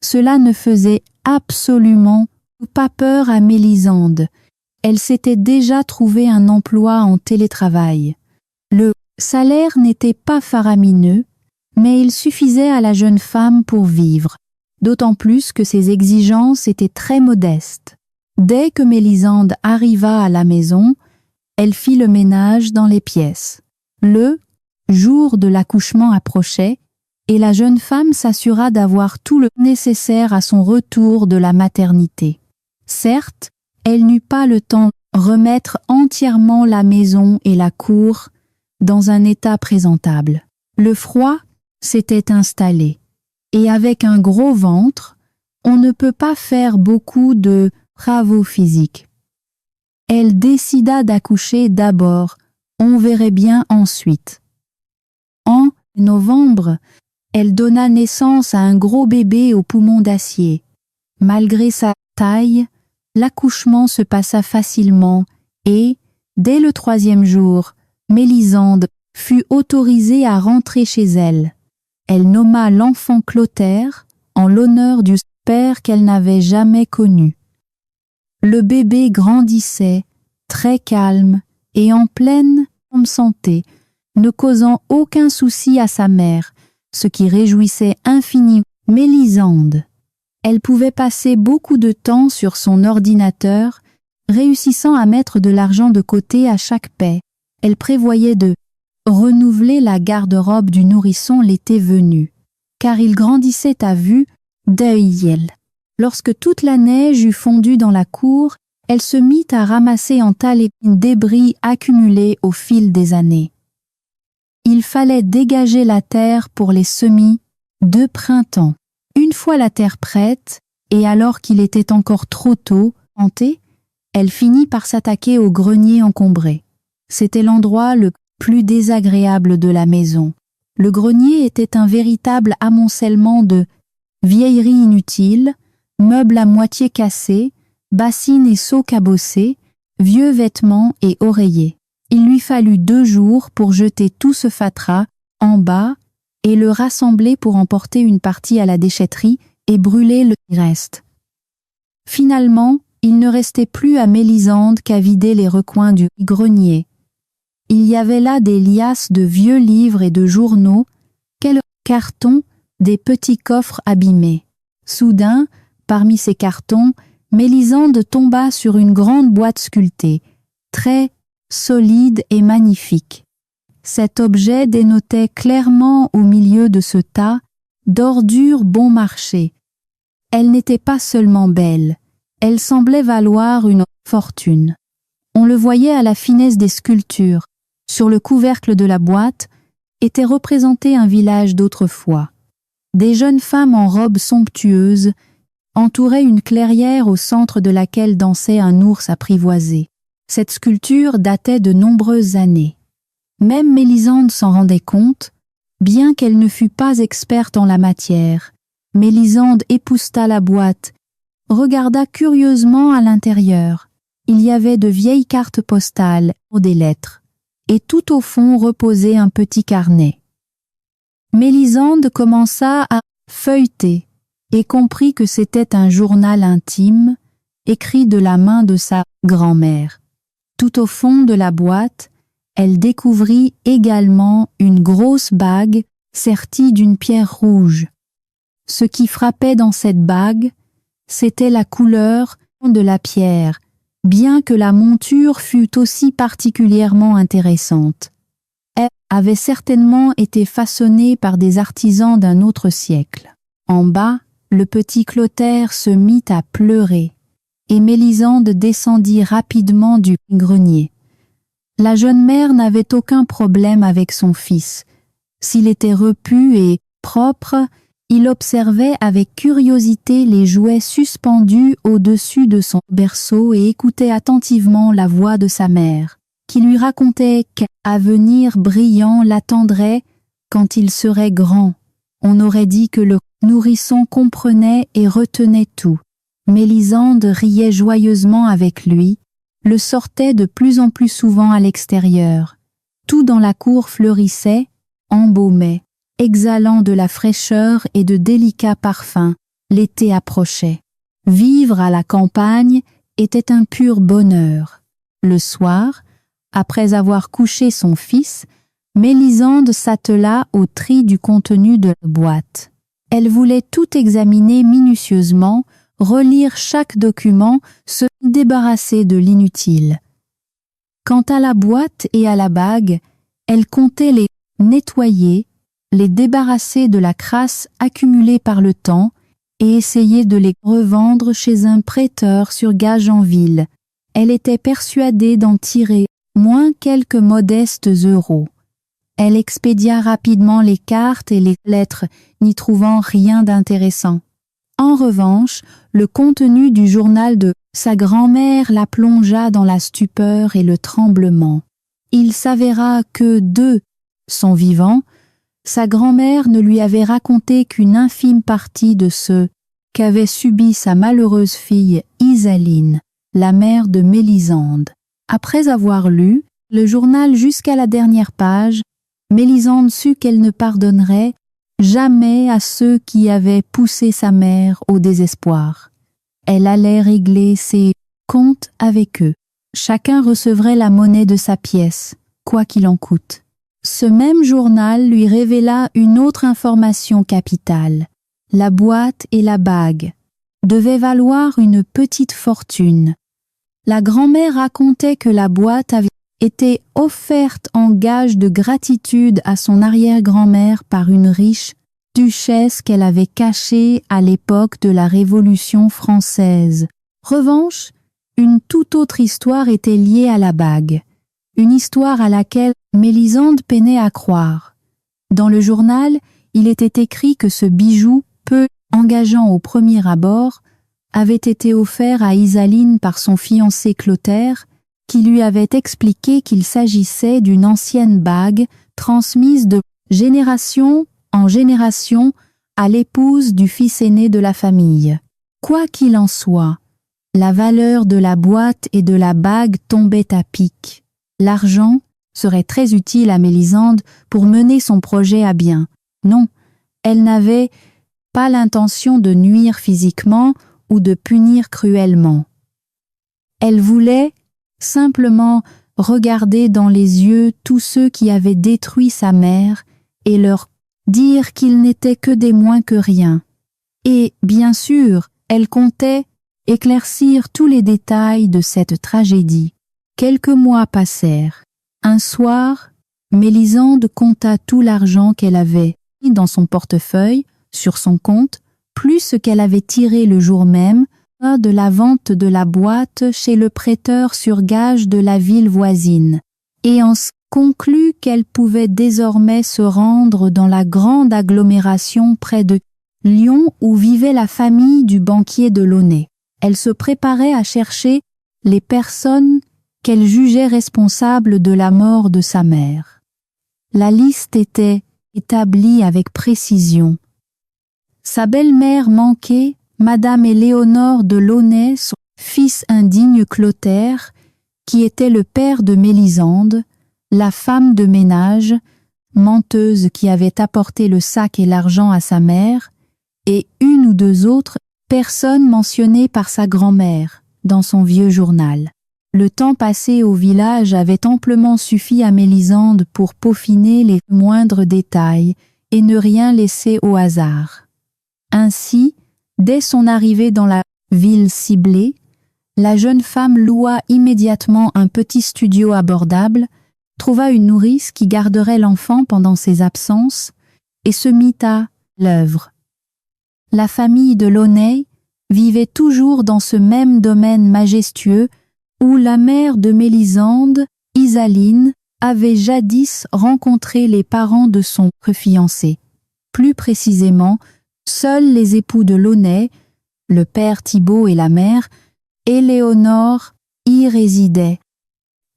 Cela ne faisait absolument pas peur à Mélisande. Elle s'était déjà trouvé un emploi en télétravail. Le salaire n'était pas faramineux, mais il suffisait à la jeune femme pour vivre, d'autant plus que ses exigences étaient très modestes. Dès que Mélisande arriva à la maison, elle fit le ménage dans les pièces. Le jour de l'accouchement approchait, et la jeune femme s'assura d'avoir tout le nécessaire à son retour de la maternité. Certes, elle n'eut pas le temps de remettre entièrement la maison et la cour dans un état présentable. Le froid s'était installé. et avec un gros ventre, on ne peut pas faire beaucoup de travaux physiques. Elle décida d'accoucher d'abord, on verrait bien ensuite. En novembre, elle donna naissance à un gros bébé aux poumons d'acier. Malgré sa taille, l'accouchement se passa facilement et, dès le 3e jour, Mélisande fut autorisée à rentrer chez elle. Elle nomma l'enfant Clotaire en l'honneur du père qu'elle n'avait jamais connu. Le bébé grandissait, très calme et en pleine santé, ne causant aucun souci à sa mère, ce qui réjouissait infiniment Mélisande. Elle pouvait passer beaucoup de temps sur son ordinateur, réussissant à mettre de l'argent de côté à chaque paie. Elle prévoyait de renouveler la garde-robe du nourrisson l'été venu, car il grandissait à vue d'œil. Lorsque toute la neige eut fondu dans la cour, elle se mit à ramasser en tas les débris accumulés au fil des années. Il fallait dégager la terre pour les semis de printemps. Une fois la terre prête, et alors qu'il était encore trop tôt, elle finit par s'attaquer au grenier encombré. C'était l'endroit le plus désagréable de la maison. Le grenier était un véritable amoncellement de vieilleries inutiles, meubles à moitié cassés, bassines et seaux cabossés, vieux vêtements et oreillers. Il lui fallut 2 jours pour jeter tout ce fatras en bas et le rassembler pour emporter une partie à la déchetterie et brûler le reste. Finalement, il ne restait plus à Mélisande qu'à vider les recoins du grenier. Il y avait là des liasses de vieux livres et de journaux, quelques cartons, des petits coffres abîmés. Soudain, parmi ces cartons, Mélisande tomba sur une grande boîte sculptée, très solide et magnifique. Cet objet dénotait clairement au milieu de ce tas d'ordures bon marché. Elle n'était pas seulement belle, elle semblait valoir une fortune. On le voyait à la finesse des sculptures. Sur le couvercle de la boîte était représenté un village d'autrefois. Des jeunes femmes en robes somptueuses entouraient une clairière au centre de laquelle dansait un ours apprivoisé. Cette sculpture datait de nombreuses années. Même Mélisande s'en rendait compte, bien qu'elle ne fût pas experte en la matière. Mélisande épousseta la boîte, regarda curieusement à l'intérieur. Il y avait de vieilles cartes postales ou des lettres, et tout au fond reposait un petit carnet. Mélisande commença à feuilleter et comprit que c'était un journal intime, écrit de la main de sa grand-mère. Tout au fond de la boîte, elle découvrit également une grosse bague sertie d'une pierre rouge. Ce qui frappait dans cette bague, c'était la couleur de la pierre, bien que la monture fût aussi particulièrement intéressante. Elle avait certainement été façonnée par des artisans d'un autre siècle. En bas, le petit Clotaire se mit à pleurer, et Mélisande descendit rapidement du grenier. La jeune mère n'avait aucun problème avec son fils. S'il était repu et propre, il observait avec curiosité les jouets suspendus au-dessus de son berceau et écoutait attentivement la voix de sa mère, qui lui racontait qu'un avenir brillant l'attendrait quand il serait grand. On aurait dit que le nourrisson comprenait et retenait tout. Mélisande riait joyeusement avec lui, le sortait de plus en plus souvent à l'extérieur. Tout dans la cour fleurissait, embaumait, exhalant de la fraîcheur et de délicats parfums. L'été approchait. Vivre à la campagne était un pur bonheur. Le soir, après avoir couché son fils, Mélisande s'attela au tri du contenu de la boîte. Elle voulait tout examiner minutieusement, relire chaque document, se débarrasser de l'inutile. Quant à la boîte et à la bague, elle comptait les nettoyer, les débarrasser de la crasse accumulée par le temps et essayer de les revendre chez un prêteur sur gage en ville. Elle était persuadée d'en tirer moins quelques modestes euros. Elle expédia rapidement les cartes et les lettres, n'y trouvant rien d'intéressant. En revanche, le contenu du journal de sa grand-mère la plongea dans la stupeur et le tremblement. Il s'avéra que son vivant, sa grand-mère ne lui avait raconté qu'une infime partie de ce qu'avait subi sa malheureuse fille Isaline, la mère de Mélisande. Après avoir lu le journal jusqu'à la dernière page, Mélisande sut qu'elle ne pardonnerait jamais à ceux qui avaient poussé sa mère au désespoir. Elle allait régler ses comptes avec eux. Chacun recevrait la monnaie de sa pièce, quoi qu'il en coûte. Ce même journal lui révéla une autre information capitale. La boîte et la bague devaient valoir une petite fortune. La grand-mère racontait que la boîte avait été offerte en gage de gratitude à son arrière-grand-mère par une riche duchesse qu'elle avait cachée à l'époque de la Révolution française. Revanche, une toute autre histoire était liée à la bague, une histoire à laquelle Mélisande peinait à croire. Dans le journal, il était écrit que ce bijou, peu engageant au premier abord, avait été offert à Isaline par son fiancé Clotaire, qui lui avait expliqué qu'il s'agissait d'une ancienne bague transmise de génération en génération à l'épouse du fils aîné de la famille. Quoi qu'il en soit, la valeur de la boîte et de la bague tombait à pic. L'argent serait très utile à Mélisande pour mener son projet à bien. Non, elle n'avait pas l'intention de nuire physiquement ou de punir cruellement. Elle voulait simplement regarder dans les yeux tous ceux qui avaient détruit sa mère et leur dire qu'ils n'étaient que des moins que rien. Et, bien sûr, elle comptait éclaircir tous les détails de cette tragédie. Quelques mois passèrent. Un soir, Mélisande compta tout l'argent qu'elle avait mis dans son portefeuille, sur son compte, plus ce qu'elle avait tiré le jour même de la vente de la boîte chez le prêteur sur gage de la ville voisine, et en conclut qu'elle pouvait désormais se rendre dans la grande agglomération près de Lyon où vivait la famille du banquier de Launay. Elle se préparait à chercher les personnes qu'elle jugeait responsables de la mort de sa mère. La liste était établie avec précision. Sa belle-mère manquée, Madame Éléonore de Launay, son fils indigne Clotaire, qui était le père de Mélisande, la femme de ménage, menteuse qui avait apporté le sac et l'argent à sa mère, et une ou deux autres personnes mentionnées par sa grand-mère dans son vieux journal. Le temps passé au village avait amplement suffi à Mélisande pour peaufiner les moindres détails et ne rien laisser au hasard. Ainsi, dès son arrivée dans la ville ciblée, la jeune femme loua immédiatement un petit studio abordable, trouva une nourrice qui garderait l'enfant pendant ses absences et se mit à l'œuvre. La famille de Launay vivait toujours dans ce même domaine majestueux où la mère de Mélisande, Isaline, avait jadis rencontré les parents de son fiancé. Plus précisément, seuls les époux de Launay, le père Thibaut et la mère, Éléonore, y résidaient.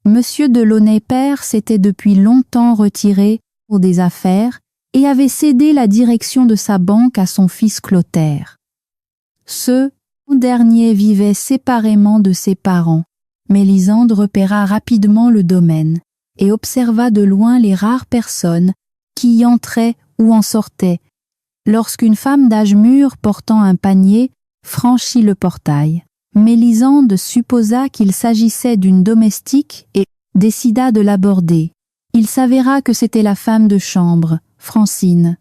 Monsieur de Launay père s'était depuis longtemps retiré pour des affaires et avait cédé la direction de sa banque à son fils Clotaire. Ce dernier vivait séparément de ses parents. Mélisande repéra rapidement le domaine et observa de loin les rares personnes qui y entraient ou en sortaient, lorsqu'une femme d'âge mûr portant un panier franchit le portail. Mélisande supposa qu'il s'agissait d'une domestique et décida de l'aborder. Il s'avéra que c'était la femme de chambre, Francine.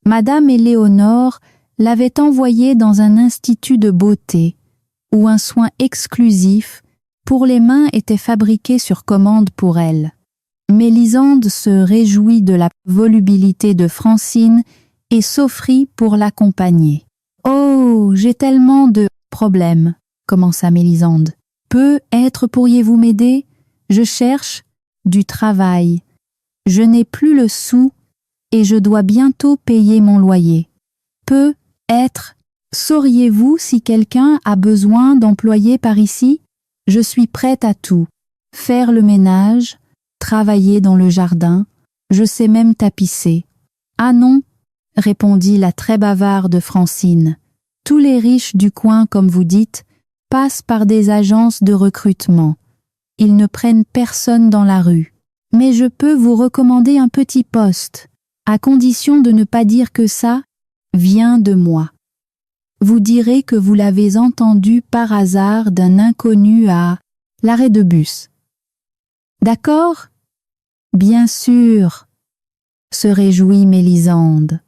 Madame Éléonore l'avait envoyée dans un institut de beauté, où un soin exclusif pour les mains était fabriqué sur commande pour elle. Mélisande se réjouit de la volubilité de Francine et s'offrit pour l'accompagner. « Oh, j'ai tellement de problèmes !» commença Mélisande. « Peut-être pourriez-vous m'aider ? Je cherche du travail. Je n'ai plus le sou et je dois bientôt payer mon loyer. Peut-être, sauriez-vous si quelqu'un a besoin d'employés par ici? Je suis prête à tout. Faire le ménage, travailler dans le jardin, je sais même tapisser. Ah non, répondit la très bavarde Francine. Tous les riches du coin, comme vous dites, passent par des agences de recrutement. Ils ne prennent personne dans la rue. Mais je peux vous recommander un petit poste, à condition de ne pas dire que ça vient de moi. Vous direz que vous l'avez entendu par hasard d'un inconnu à l'arrêt de bus. D'accord? Bien sûr, se réjouit Mélisande.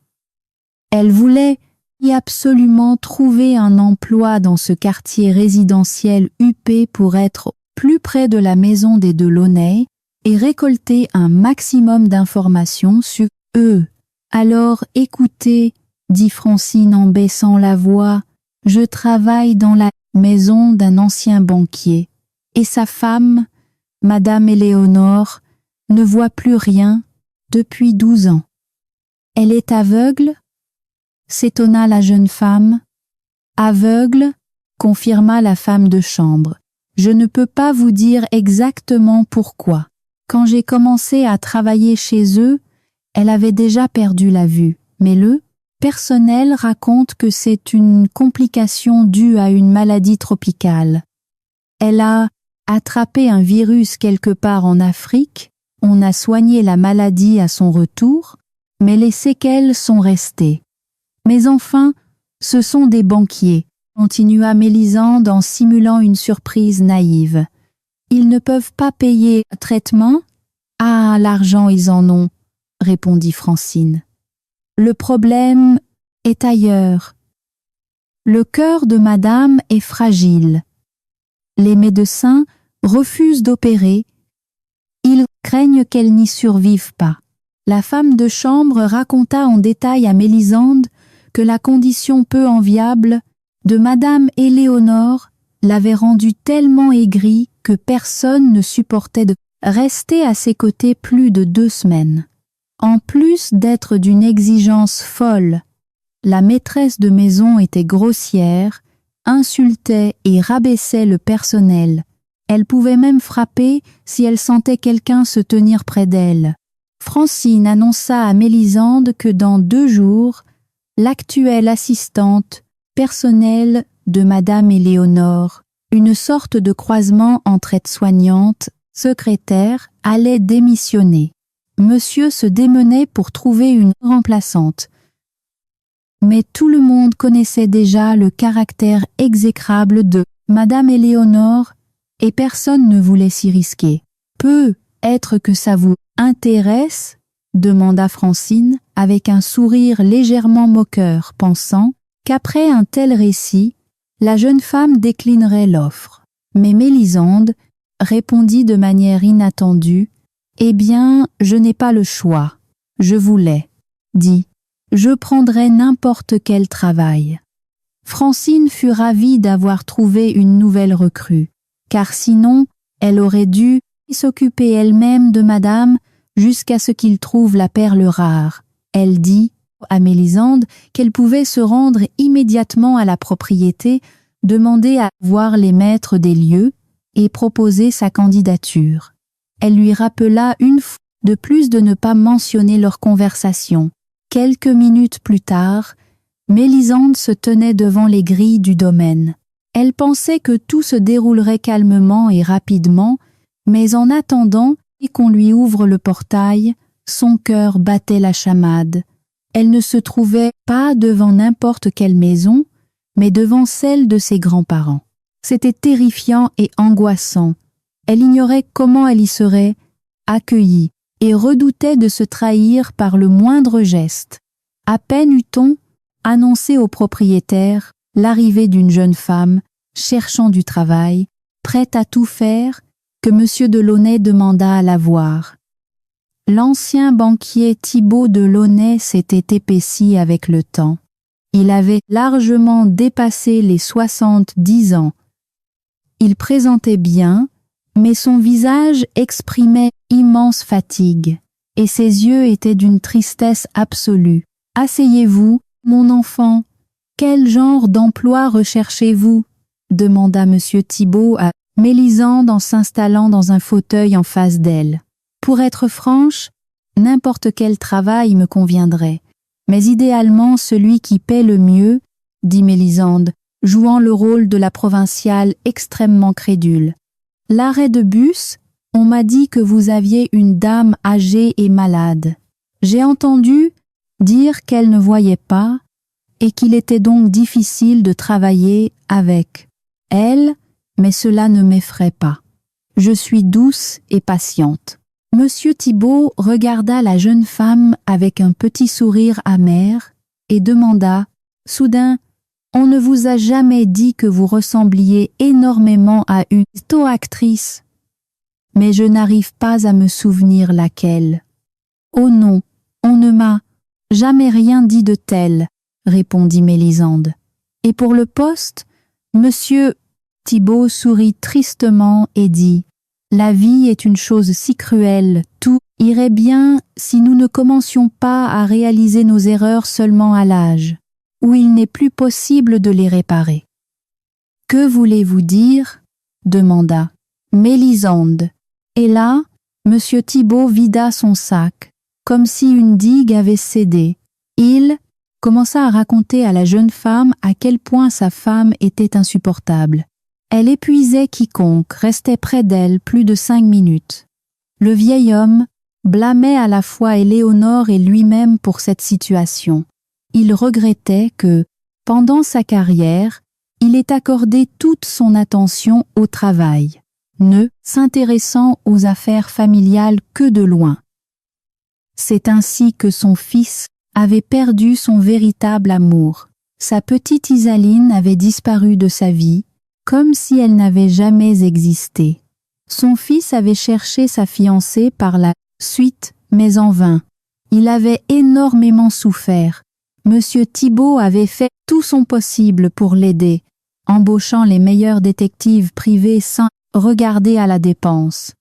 Elle voulait absolument trouver un emploi dans ce quartier résidentiel huppé pour être plus près de la maison des Delaunay et récolter un maximum d'informations sur eux. Alors écoutez, dit Francine en baissant la voix, je travaille dans la maison d'un ancien banquier, et sa femme, Madame Éléonore, ne voit plus rien depuis 12 ans. Elle est aveugle? S'étonna la jeune femme. Aveugle, confirma la femme de chambre. Je ne peux pas vous dire exactement pourquoi. Quand j'ai commencé à travailler chez eux, elle avait déjà perdu la vue, mais le personnel raconte que c'est une complication due à une maladie tropicale. Elle a attrapé un virus quelque part en Afrique, on a soigné la maladie à son retour, mais les séquelles sont restées. Mais enfin, ce sont des banquiers, continua Mélisande en simulant une surprise naïve. Ils ne peuvent pas payer traitement? Ah, l'argent ils en ont, répondit Francine. Le problème est ailleurs. Le cœur de madame est fragile. Les médecins refusent d'opérer. Ils craignent qu'elle n'y survive pas. La femme de chambre raconta en détail à Mélisande que la condition peu enviable de madame Éléonore l'avait rendue tellement aigrie que personne ne supportait de rester à ses côtés plus de 2 semaines. En plus d'être d'une exigence folle, la maîtresse de maison était grossière, insultait et rabaissait le personnel. Elle pouvait même frapper si elle sentait quelqu'un se tenir près d'elle. Francine annonça à Mélisande que dans 2 jours, l'actuelle assistante personnelle de Madame Éléonore, une sorte de croisement entre aide-soignante, secrétaire, allait démissionner. Monsieur se démenait pour trouver une remplaçante. Mais tout le monde connaissait déjà le caractère exécrable de Madame Éléonore et personne ne voulait s'y risquer. Peut-être que ça vous intéresse? Demanda Francine avec un sourire légèrement moqueur, pensant qu'après un tel récit, la jeune femme déclinerait l'offre. Mais Mélisande répondit de manière inattendue: « Eh bien, je n'ai pas le choix. Je voulais. Dis, je prendrai n'importe quel travail. » Francine fut ravie d'avoir trouvé une nouvelle recrue, car sinon, elle aurait dû s'occuper elle-même de madame jusqu'à ce qu'il trouve la perle rare. Elle dit à Mélisande qu'elle pouvait se rendre immédiatement à la propriété, demander à voir les maîtres des lieux et proposer sa candidature. Elle lui rappela une fois de plus de ne pas mentionner leur conversation. Quelques minutes plus tard, Mélisande se tenait devant les grilles du domaine. Elle pensait que tout se déroulerait calmement et rapidement, mais en attendant qu'on lui ouvre le portail, son cœur battait la chamade. Elle ne se trouvait pas devant n'importe quelle maison, mais devant celle de ses grands-parents. C'était terrifiant et angoissant. Elle ignorait comment elle y serait accueillie et redoutait de se trahir par le moindre geste. À peine eut-on annoncé au propriétaire l'arrivée d'une jeune femme cherchant du travail, prête à tout faire, que M. Delaunay demanda à la voir. L'ancien banquier Thibaut Delaunay s'était épaissi avec le temps. Il avait largement dépassé les 70 ans. Il présentait bien, mais son visage exprimait immense fatigue. et ses yeux étaient d'une tristesse absolue. « Asseyez-vous, mon enfant. Quel genre d'emploi recherchez-vous » demanda M. Thibault à Mélisande en s'installant dans un fauteuil en face d'elle. « Pour être franche, n'importe quel travail me conviendrait, mais idéalement celui qui paie le mieux, » dit Mélisande, jouant le rôle de la provinciale extrêmement crédule. « L'arrêt de bus, on m'a dit que vous aviez une dame âgée et malade. J'ai entendu dire qu'elle ne voyait pas et qu'il était donc difficile de travailler avec elle, mais cela ne m'effraie pas. Je suis douce et patiente. » Monsieur Thibault regarda la jeune femme avec un petit sourire amer et demanda soudain: « On ne vous a jamais dit que vous ressembliez énormément à une actrice, mais je n'arrive pas à me souvenir laquelle. »« Oh non, on ne m'a jamais rien dit de tel, » répondit Mélisande. « Et pour le poste, Monsieur Thibault sourit tristement et dit: « La vie est une chose si cruelle, tout irait bien si nous ne commencions pas à réaliser nos erreurs seulement à l'âge, où il n'est plus possible de les réparer. »« Que voulez-vous dire ?» demanda Mélisande. Et là, M. Thibault vida son sac, comme si une digue avait cédé. Il commença à raconter à la jeune femme à quel point sa femme était insupportable. Elle épuisait quiconque restait près d'elle plus de 5 minutes. Le vieil homme blâmait à la fois Éléonore et lui-même pour cette situation. Il regrettait que, pendant sa carrière, il ait accordé toute son attention au travail, ne s'intéressant aux affaires familiales que de loin. C'est ainsi que son fils avait perdu son véritable amour. Sa petite Isaline avait disparu de sa vie, comme si elle n'avait jamais existé. Son fils avait cherché sa fiancée par la suite, mais en vain. Il avait énormément souffert. Monsieur Thibault avait fait tout son possible pour l'aider, embauchant les meilleurs détectives privés sans regarder à la dépense.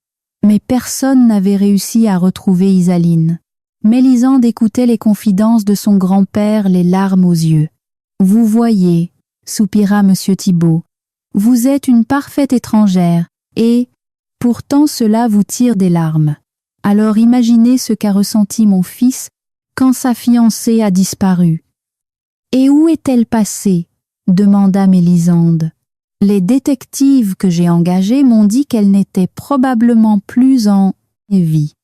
Mais personne n'avait réussi à retrouver Isaline. Mélisande écoutait les confidences de son grand-père, les larmes aux yeux. « Vous voyez, » soupira Monsieur Thibault, « vous êtes une parfaite étrangère, et pourtant cela vous tire des larmes. Alors imaginez ce qu'a ressenti mon fils quand sa fiancée a disparu. »« Et où est-elle passée ?» demanda Mélisande. « Les détectives que j'ai engagés m'ont dit qu'elle n'était probablement plus en vie.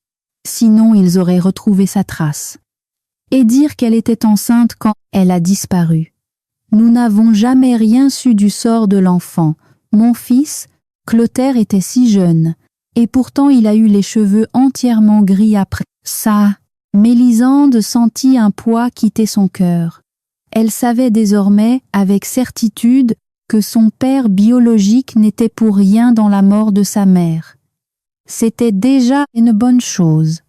Sinon ils auraient retrouvé sa trace. Et dire qu'elle était enceinte quand elle a disparu. Nous n'avons jamais rien su du sort de l'enfant. Mon fils, Clotaire, était si jeune, et pourtant il a eu les cheveux entièrement gris après ça. » Mélisande sentit un poids quitter son cœur. Elle savait désormais avec certitude que son père biologique n'était pour rien dans la mort de sa mère. C'était déjà une bonne chose.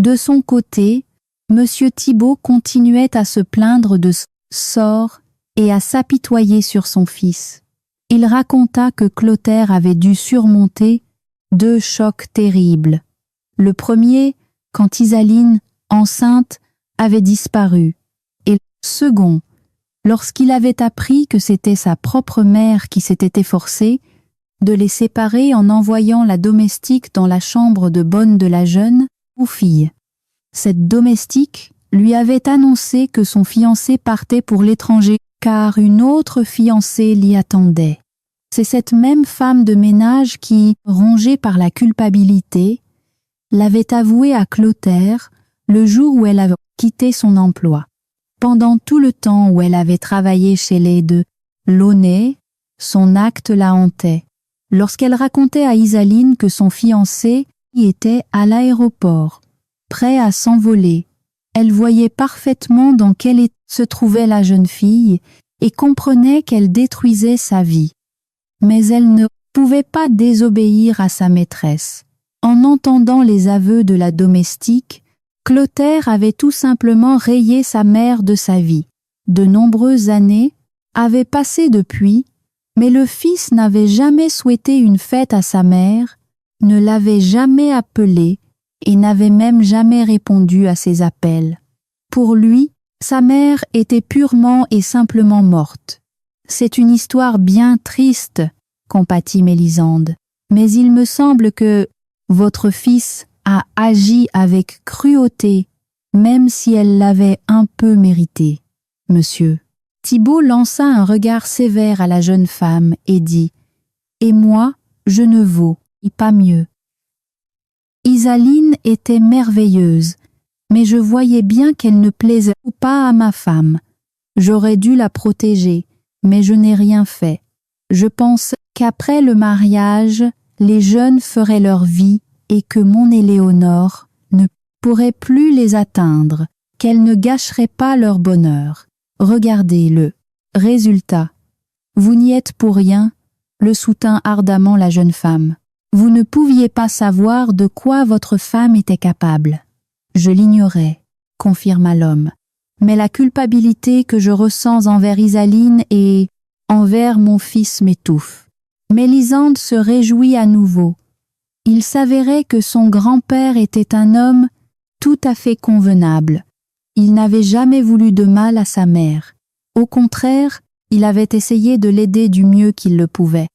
De son côté, M. Thibault continuait à se plaindre de son sort et à s'apitoyer sur son fils. Il raconta que Clotaire avait dû surmonter 2 chocs terribles. Le premier, quand Isaline, enceinte, avait disparu, et le second, lorsqu'il avait appris que c'était sa propre mère qui s'était efforcée de les séparer en envoyant la domestique dans la chambre de bonne de la jeune ou fille. Cette domestique lui avait annoncé que son fiancé partait pour l'étranger car une autre fiancée l'y attendait. C'est cette même femme de ménage qui, rongée par la culpabilité, l'avait avoué à Clotaire le jour où elle avait quitté son emploi. Pendant tout le temps où elle avait travaillé chez les de Launay, son acte la hantait. Lorsqu'elle racontait à Isaline que son fiancé y était à l'aéroport, prêt à s'envoler, elle voyait parfaitement dans quel état se trouvait la jeune fille et comprenait qu'elle détruisait sa vie. Mais elle ne pouvait pas désobéir à sa maîtresse. En entendant les aveux de la domestique, Clotaire avait tout simplement rayé sa mère de sa vie. De nombreuses années avaient passé depuis, mais le fils n'avait jamais souhaité une fête à sa mère, ne l'avait jamais appelée et n'avait même jamais répondu à ses appels. Pour lui, sa mère était purement et simplement morte. C'est une histoire bien triste, compatit Mélisande, mais il me semble que votre fils a agi avec cruauté, même si elle l'avait un peu mérité. Monsieur. Thibaut lança un regard sévère à la jeune femme et dit « Et moi, je ne vaux pas mieux. » Isaline était merveilleuse, mais je voyais bien qu'elle ne plaisait pas à ma femme. J'aurais dû la protéger, mais je n'ai rien fait. Je pense qu'après le mariage, les jeunes feraient leur vie et que mon Éléonore ne pourrait plus les atteindre, qu'elle ne gâcherait pas leur bonheur. Regardez le résultat. Vous n'y êtes pour rien, le soutint ardemment la jeune femme. Vous ne pouviez pas savoir de quoi votre femme était capable. Je l'ignorais, confirma l'homme. Mais la culpabilité que je ressens envers Isaline et envers mon fils m'étouffe. Mélisande se réjouit à nouveau. Il s'avérait que son grand-père était un homme tout à fait convenable. Il n'avait jamais voulu de mal à sa mère. Au contraire, il avait essayé de l'aider du mieux qu'il le pouvait.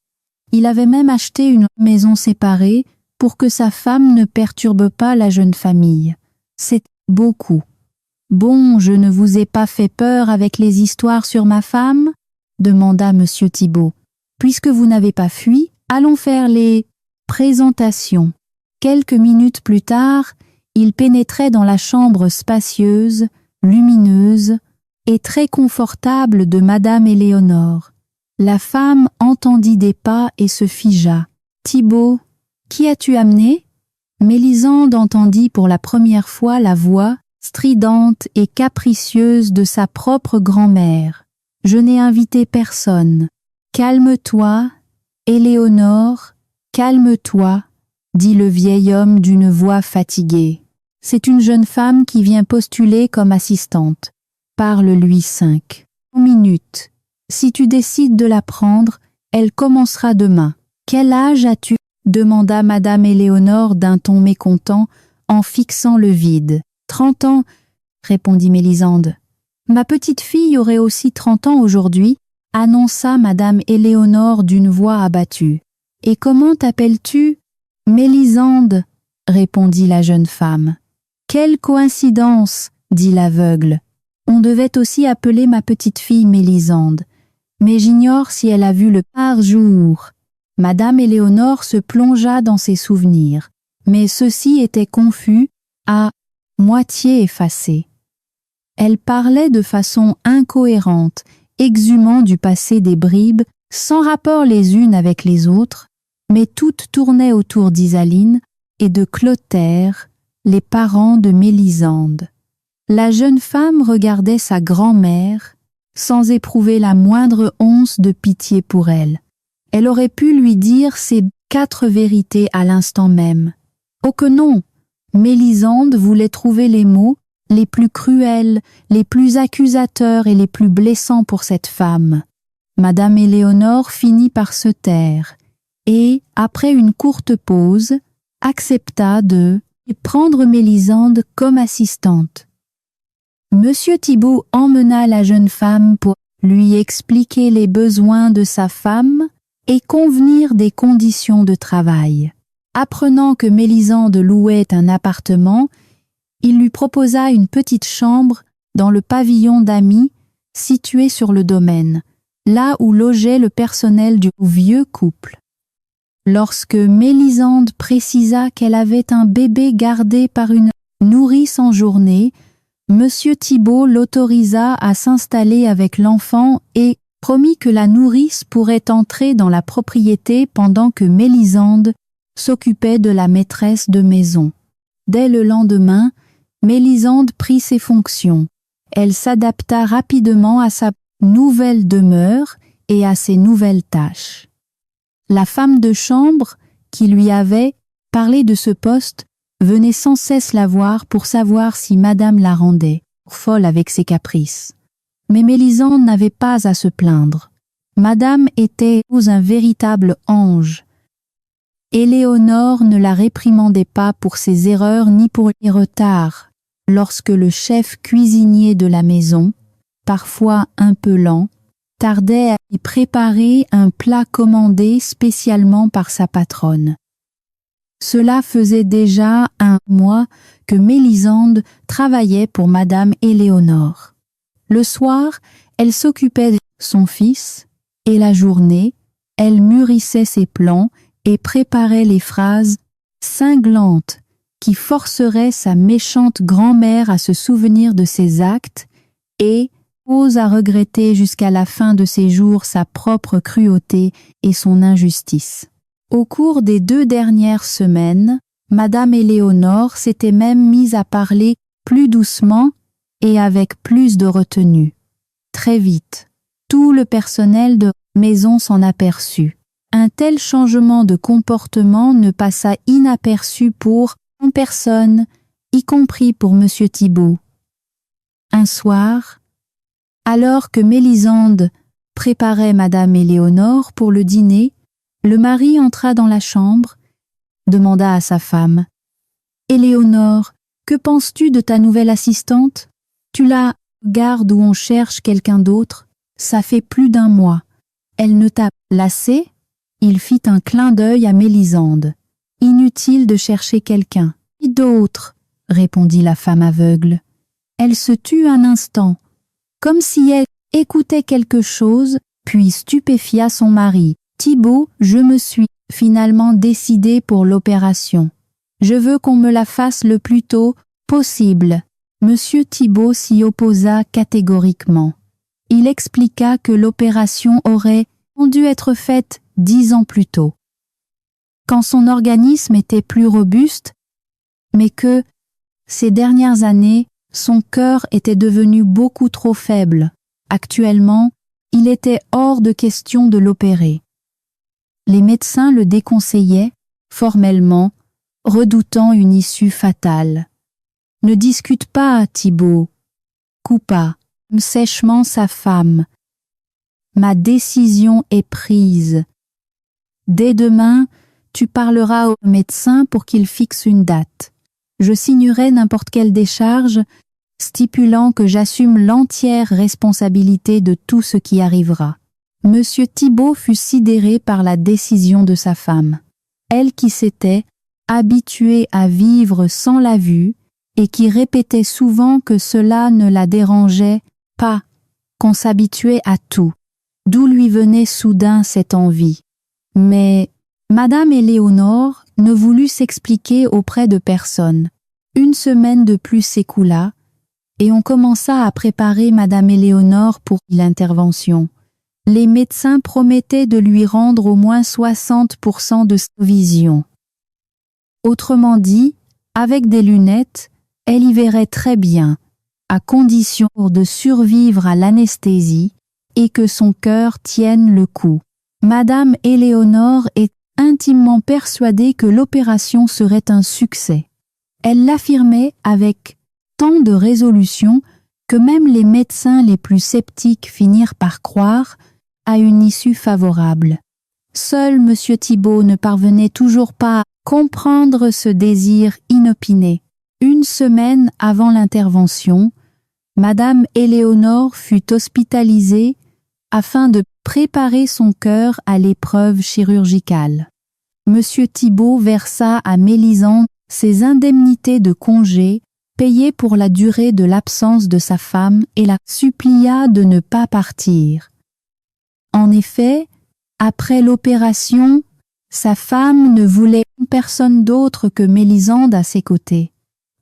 Il avait même acheté une maison séparée pour que sa femme ne perturbe pas la jeune famille. C'est beaucoup. Bon, je ne vous ai pas fait peur avec les histoires sur ma femme ? Demanda Monsieur Thibaut. Puisque vous n'avez pas fui, allons faire les présentations. Quelques minutes plus tard, il pénétrait dans la chambre spacieuse, lumineuse et très confortable de Madame Éléonore. La femme entendit des pas et se figea. « Thibaut, qui as-tu amené ?» Mélisande entendit pour la première fois la voix stridente et capricieuse de sa propre grand-mère. « Je n'ai invité personne. »« Calme-toi, Éléonore, calme-toi, » dit le vieil homme d'une voix fatiguée. « C'est une jeune femme qui vient postuler comme assistante. Parle-lui 5 minutes. Si tu décides de la prendre, elle commencera demain. Quel âge as-tu » demanda Madame Éléonore d'un ton mécontent en fixant le vide. « 30 ans, répondit Mélisande. Ma petite fille aurait aussi 30 ans aujourd'hui, annonça Madame Éléonore d'une voix abattue. Et comment t'appelles-tu ? Mélisande, répondit la jeune femme. Quelle coïncidence, dit l'aveugle. On devait aussi appeler ma petite fille Mélisande, mais j'ignore si elle a vu le jour. Madame Éléonore se plongea dans ses souvenirs, mais ceux-ci étaient confus, à moitié effacés. Elle parlait de façon incohérente, exhumant du passé des bribes, sans rapport les unes avec les autres, mais toutes tournaient autour d'Isaline et de Clotaire, les parents de Mélisande. La jeune femme regardait sa grand-mère sans éprouver la moindre once de pitié pour elle. Elle aurait pu lui dire ces 4 vérités à l'instant même. Oh que non! Mélisande voulait trouver les mots les plus cruels, les plus accusateurs et les plus blessants pour cette femme. Madame Éléonore finit par se taire et, après une courte pause, accepta de prendre Mélisande comme assistante. Monsieur Thibaut emmena la jeune femme pour lui expliquer les besoins de sa femme et convenir des conditions de travail. Apprenant que Mélisande louait un appartement, il lui proposa une petite chambre dans le pavillon d'amis situé sur le domaine, là où logeait le personnel du vieux couple. Lorsque Mélisande précisa qu'elle avait un bébé gardé par une nourrice en journée, Monsieur Thibaut l'autorisa à s'installer avec l'enfant et promit que la nourrice pourrait entrer dans la propriété pendant que Mélisande s'occupait de la maîtresse de maison. Dès le lendemain, Mélisande prit ses fonctions. Elle s'adapta rapidement à sa nouvelle demeure et à ses nouvelles tâches. La femme de chambre, qui lui avait parlé de ce poste, venait sans cesse la voir pour savoir si madame la rendait folle avec ses caprices. Mais Mélisande n'avait pas à se plaindre. Madame était un véritable ange. Éléonore ne la réprimandait pas pour ses erreurs ni pour les retards. Lorsque le chef cuisinier de la maison, parfois un peu lent, tardait à y préparer un plat commandé spécialement par sa patronne. Cela faisait déjà un mois que Mélisande travaillait pour Madame Éléonore. Le soir, elle s'occupait de son fils, et la journée, elle mûrissait ses plans et préparait les phrases cinglantes qui forceraient sa méchante grand-mère à se souvenir de ses actes et ose à regretter jusqu'à la fin de ses jours sa propre cruauté et son injustice. Au cours des 2 dernières semaines, Madame Éléonore s'était même mise à parler plus doucement et avec plus de retenue. Très vite, tout le personnel de maison s'en aperçut. Un tel changement de comportement ne passa inaperçu pour personne, y compris pour M. Thibaut. Un soir, alors que Mélisande préparait Madame Éléonore pour le dîner, le mari entra dans la chambre, demanda à sa femme « Éléonore, que penses-tu de ta nouvelle assistante? Tu la gardes où on cherche quelqu'un d'autre? Ça fait plus d'1 mois. Elle ne t'a lassé ?» Il fit un clin d'œil à Mélisande. « Inutile de chercher quelqu'un. »« Qui d'autre ?» répondit la femme aveugle. Elle se tut un instant, comme si elle écoutait quelque chose, puis stupéfia son mari. « Thibaut, je me suis finalement décidée pour l'opération. Je veux qu'on me la fasse le plus tôt possible. » Monsieur Thibaut s'y opposa catégoriquement. Il expliqua que l'opération aurait dû être faite 10 ans plus tôt, quand son organisme était plus robuste, mais que, ces dernières années, son cœur était devenu beaucoup trop faible. Actuellement, il était hors de question de l'opérer. Les médecins le déconseillaient, formellement, redoutant une issue fatale. « Ne discute pas, Thibaut », coupa sèchement sa femme. « Ma décision est prise. Dès demain, tu parleras au médecin pour qu'il fixe une date. Je signerai n'importe quelle décharge, stipulant que j'assume l'entière responsabilité de tout ce qui arrivera. » Monsieur Thibaut fut sidéré par la décision de sa femme. Elle qui s'était habituée à vivre sans la vue et qui répétait souvent que cela ne la dérangeait pas, qu'on s'habituait à tout. D'où lui venait soudain cette envie? Mais Madame Éléonore ne voulut s'expliquer auprès de personne. 1 semaine de plus s'écoula, et on commença à préparer Madame Éléonore pour l'intervention. Les médecins promettaient de lui rendre au moins 60% de sa vision. Autrement dit, avec des lunettes, elle y verrait très bien, à condition de survivre à l'anesthésie et que son cœur tienne le coup. Madame Éléonore est intimement persuadée que l'opération serait un succès. Elle l'affirmait avec tant de résolution que même les médecins les plus sceptiques finirent par croire à une issue favorable. Seul M. Thibaut ne parvenait toujours pas à comprendre ce désir inopiné. 1 semaine avant l'intervention, Madame Éléonore fut hospitalisée afin de préparer son cœur à l'épreuve chirurgicale. M. Thibaut versa à Mélisande ses indemnités de congé payées pour la durée de l'absence de sa femme et la supplia de ne pas partir. En effet, après l'opération, sa femme ne voulait personne d'autre que Mélisande à ses côtés.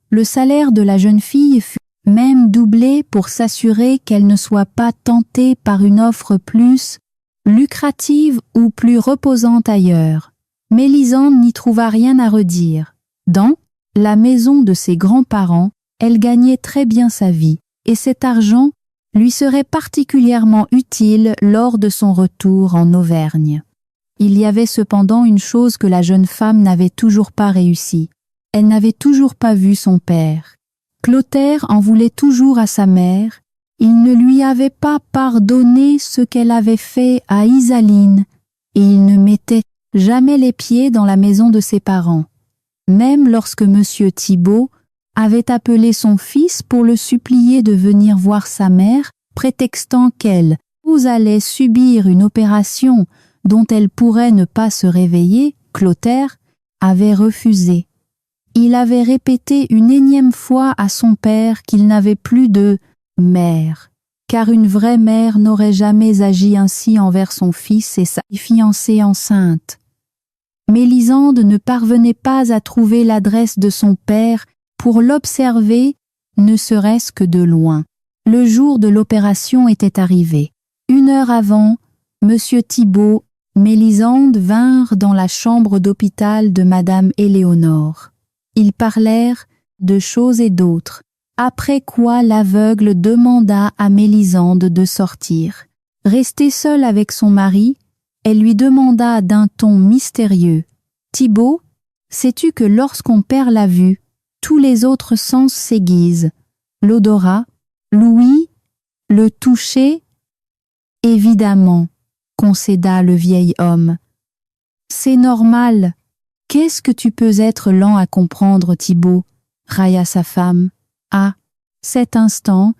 Le salaire de la jeune fille fut même doublé pour s'assurer qu'elle ne soit pas tentée par une offre plus lucrative ou plus reposante ailleurs. Mélisande n'y trouva rien à redire. Dans la maison de ses grands-parents, elle gagnait très bien sa vie, et cet argent lui serait particulièrement utile lors de son retour en Auvergne. Il y avait cependant une chose que la jeune femme n'avait toujours pas réussi. Elle n'avait toujours pas vu son père. Clotaire en voulait toujours à sa mère. Il ne lui avait pas pardonné ce qu'elle avait fait à Isaline, et il ne mettait jamais les pieds dans la maison de ses parents, même lorsque Monsieur Thibault avait appelé son fils pour le supplier de venir voir sa mère, prétextant qu'elle allait subir une opération dont elle pourrait ne pas se réveiller. Clotaire avait refusé. Il avait répété une énième fois à son père qu'il n'avait plus de mère, car une vraie mère n'aurait jamais agi ainsi envers son fils et sa fiancée enceinte. Mélisande ne parvenait pas à trouver l'adresse de son père pour l'observer, ne serait-ce que de loin. Le jour de l'opération était arrivé. 1 heure avant, Monsieur Thibault, Mélisande vinrent dans la chambre d'hôpital de Madame Éléonore. Ils parlèrent de choses et d'autres, après quoi l'aveugle demanda à Mélisande de sortir. Restée seule avec son mari, elle lui demanda d'un ton mystérieux: « Thibault, sais-tu que lorsqu'on perd la vue, tous les autres sens s'aiguisent, l'odorat, l'ouïe, le toucher? » « Évidemment, » concéda le vieil homme. « C'est normal. Qu'est-ce que tu peux être lent à comprendre, Thibault ?» railla sa femme. À cet instant,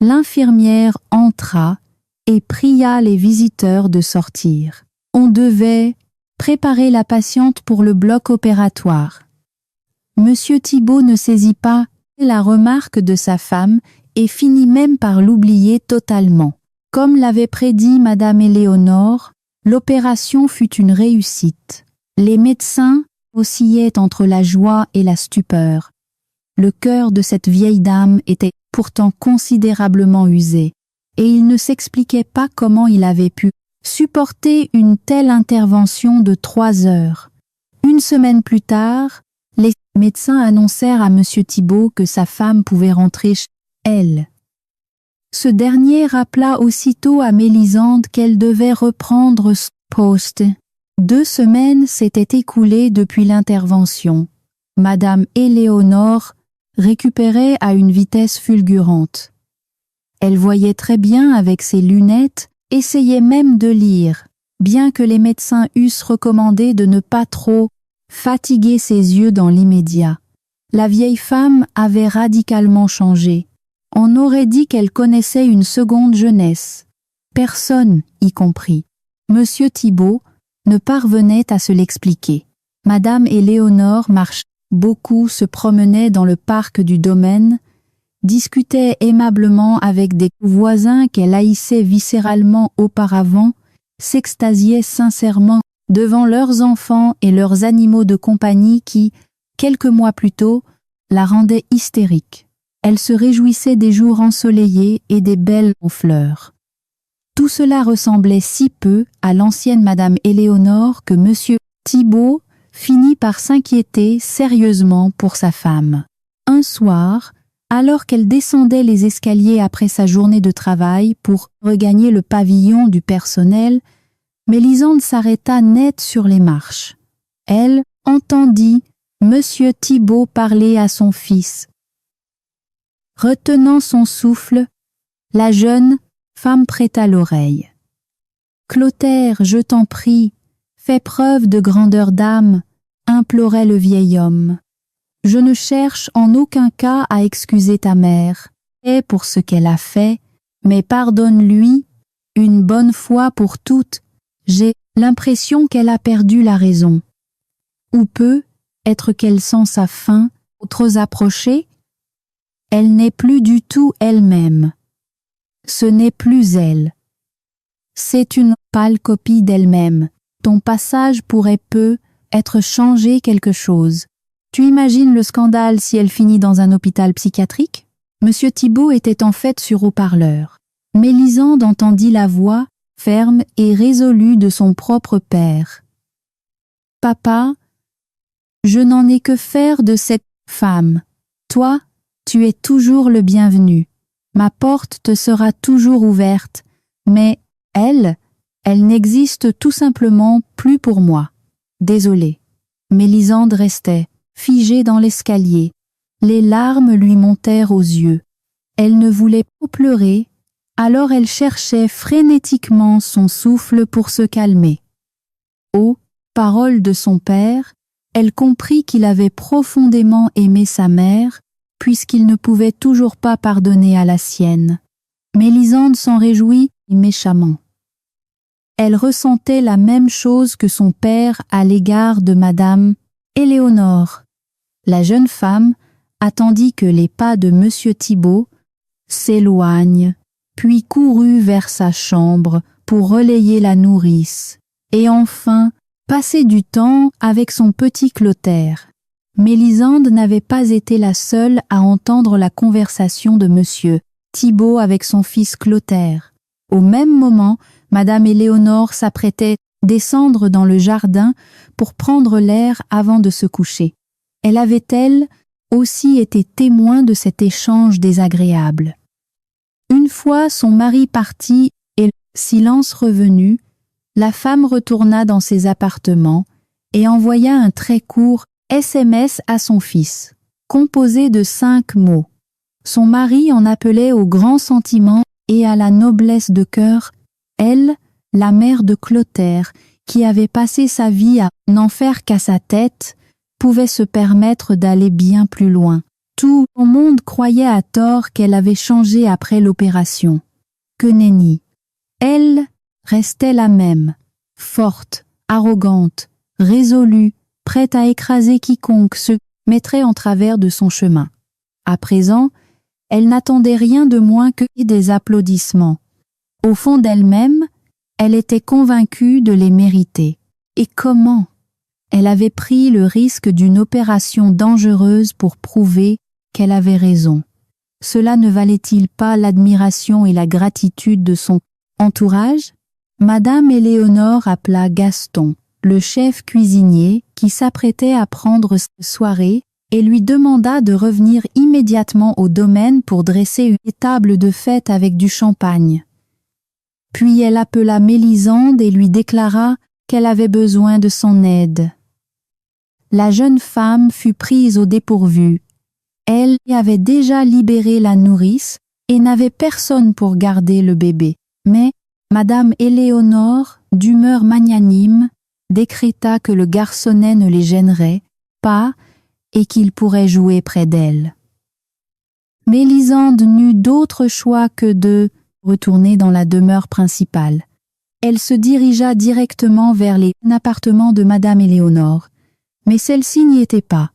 l'infirmière entra et pria les visiteurs de sortir. On devait préparer la patiente pour le bloc opératoire. Monsieur Thibault ne saisit pas la remarque de sa femme et finit même par l'oublier totalement. Comme l'avait prédit Madame Éléonore, l'opération fut une réussite. Les médecins oscillaient entre la joie et la stupeur. Le cœur de cette vieille dame était pourtant considérablement usé, et il ne s'expliquait pas comment il avait pu supporter une telle intervention de 3 heures. 1 semaine plus tard, les médecins annoncèrent à Monsieur Thibault que sa femme pouvait rentrer chez elle. Ce dernier rappela aussitôt à Mélisande qu'elle devait reprendre son poste. 2 semaines s'étaient écoulées depuis l'intervention. Madame Éléonore récupérait à une vitesse fulgurante. Elle voyait très bien avec ses lunettes, essayait même de lire, bien que les médecins eussent recommandé de ne pas trop fatiguer ses yeux dans l'immédiat. La vieille femme avait radicalement changé. On aurait dit qu'elle connaissait une seconde jeunesse. Personne, y compris Monsieur Thibault, ne parvenait à se l'expliquer. Madame Éléonore marchait beaucoup, se promenait dans le parc du domaine, discutait aimablement avec des voisins qu'elle haïssait viscéralement auparavant, s'extasiait sincèrement devant leurs enfants et leurs animaux de compagnie qui, quelques mois plus tôt, la rendaient hystérique. Elle se réjouissait des jours ensoleillés et des belles en fleurs. Tout cela ressemblait si peu à l'ancienne Madame Éléonore que Monsieur Thibault finit par s'inquiéter sérieusement pour sa femme. Un soir, alors qu'elle descendait les escaliers après sa journée de travail pour regagner le pavillon du personnel, Mélisande s'arrêta net sur les marches. Elle entendit Monsieur Thibault parler à son fils. Retenant son souffle, la jeune femme prêta l'oreille. « Clotaire, je t'en prie, fais preuve de grandeur d'âme, » implorait le vieil homme. « Je ne cherche en aucun cas à excuser ta mère, et pour ce qu'elle a fait, mais pardonne-lui, une bonne fois pour toutes, j'ai l'impression qu'elle a perdu la raison. Ou peut être qu'elle sent sa faim trop approcher. Elle n'est plus du tout elle-même. Ce n'est plus elle. C'est une pâle copie d'elle-même. Ton passage pourrait peu être changé quelque chose. Tu imagines le scandale si elle finit dans un hôpital psychiatrique? Monsieur Thibault était en fait sur haut-parleur. Mélisande entendit la voix ferme et résolue de son propre père. « Papa, je n'en ai que faire de cette femme. Toi, tu es toujours le bienvenu. Ma porte te sera toujours ouverte, mais elle n'existe tout simplement plus pour moi. Désolée. » Mélisande restait, figée dans l'escalier. Les larmes lui montèrent aux yeux. Elle ne voulait pas pleurer, alors elle cherchait frénétiquement son souffle pour se calmer. « Oh, paroles de son père, elle comprit qu'il avait profondément aimé sa mère, puisqu'il ne pouvait toujours pas pardonner à la sienne. Mélisande s'en réjouit méchamment. Elle ressentait la même chose que son père à l'égard de Madame Éléonore. La jeune femme attendit que les pas de Monsieur Thibaut s'éloignent, puis courut vers sa chambre pour relayer la nourrice, et enfin passer du temps avec son petit Clotaire. Mélisande n'avait pas été la seule à entendre la conversation de Monsieur Thibaut avec son fils Clotaire. Au même moment, Madame Éléonore s'apprêtait à descendre dans le jardin pour prendre l'air avant de se coucher. Elle avait, elle, aussi été témoin de cet échange désagréable. Une fois son mari parti et le silence revenu, la femme retourna dans ses appartements et envoya un très court SMS à son fils, composé de 5 mots. Son mari en appelait au grand sentiment et à la noblesse de cœur, elle, la mère de Clotaire, qui avait passé sa vie à n'en faire qu'à sa tête, pouvait se permettre d'aller bien plus loin. Tout le monde croyait à tort qu'elle avait changé après l'opération. Que nenni. Elle restait la même, forte, arrogante, résolue, prête à écraser quiconque se mettrait en travers de son chemin. À présent, elle n'attendait rien de moins que des applaudissements. Au fond d'elle-même, elle était convaincue de les mériter. Et comment? Elle avait pris le risque d'une opération dangereuse pour prouver qu'elle avait raison. Cela ne valait-il pas l'admiration et la gratitude de son entourage? Madame Éléonore appela Gaston, le chef cuisinier, qui s'apprêtait à prendre sa soirée, et lui demanda de revenir immédiatement au domaine pour dresser une table de fête avec du champagne. Puis elle appela Mélisande et lui déclara qu'elle avait besoin de son aide. La jeune femme fut prise au dépourvu. Elle avait déjà libéré la nourrice et n'avait personne pour garder le bébé. Mais Madame Éléonore, d'humeur magnanime, décréta que le garçonnet ne les gênerait pas et qu'il pourrait jouer près d'elle. Mélisande n'eut d'autre choix que de retourner dans la demeure principale. Elle se dirigea directement vers les appartements de Madame Éléonore, mais celle-ci n'y était pas.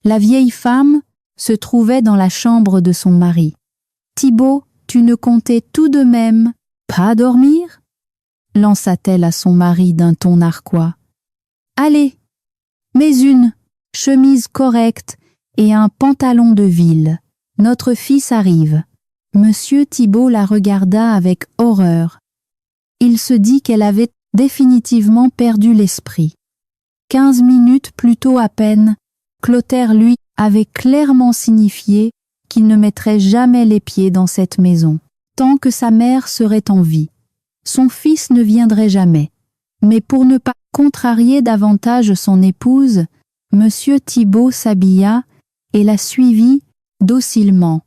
La vieille femme se trouvait dans la chambre de son mari. « Thibaut, tu ne comptais tout de même pas dormir ?» lança-t-elle à son mari d'un ton narquois. « Allez, mets une chemise correcte et un pantalon de ville. Notre fils arrive. » Monsieur Thibaut la regarda avec horreur. Il se dit qu'elle avait définitivement perdu l'esprit. 15 minutes plus tôt à peine, Clotaire, lui, avait clairement signifié qu'il ne mettrait jamais les pieds dans cette maison, tant que sa mère serait en vie. Son fils ne viendrait jamais. Mais pour ne pas contrarier davantage son épouse, Monsieur Thibaut s'habilla et la suivit docilement.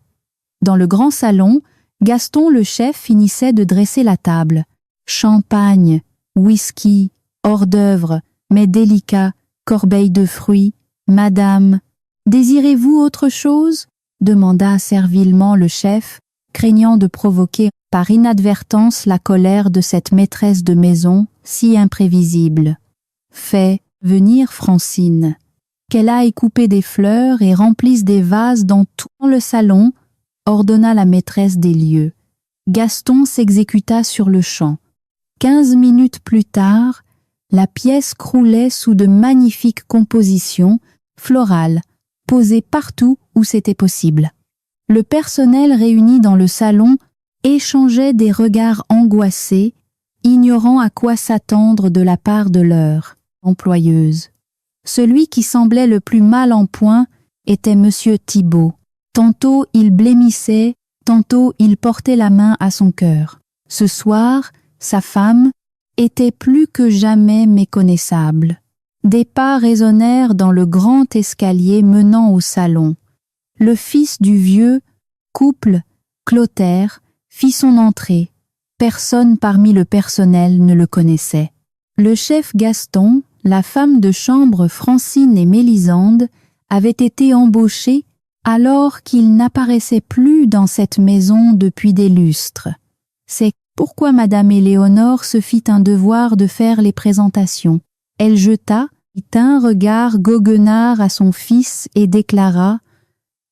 Dans le grand salon, Gaston le chef finissait de dresser la table. Champagne, whisky, hors d'œuvre, mets délicats, corbeille de fruits. « Madame, désirez-vous autre chose ?» demanda servilement le chef, craignant de provoquer par inadvertance la colère de cette maîtresse de maison si imprévisible. « Fais venir Francine, qu'elle aille couper des fleurs et remplisse des vases dans tout le salon, » ordonna la maîtresse des lieux. Gaston s'exécuta sur le champ. 15 minutes plus tard, la pièce croulait sous de magnifiques compositions florales, posées partout où c'était possible. Le personnel réuni dans le salon échangeait des regards angoissés, ignorant à quoi s'attendre de la part de leur employeuse. Celui qui semblait le plus mal en point était Monsieur Thibaut. Tantôt il blêmissait, tantôt il portait la main à son cœur. Ce soir, sa femme était plus que jamais méconnaissable. Des pas résonnèrent dans le grand escalier menant au salon. Le fils du vieux couple, Clotaire, fit son entrée. Personne parmi le personnel ne le connaissait. Le chef Gaston, la femme de chambre Francine et Mélisande avait été embauchée alors qu'il n'apparaissait plus dans cette maison depuis des lustres. C'est pourquoi Madame Éléonore se fit un devoir de faire les présentations. Elle jeta un regard goguenard à son fils et déclara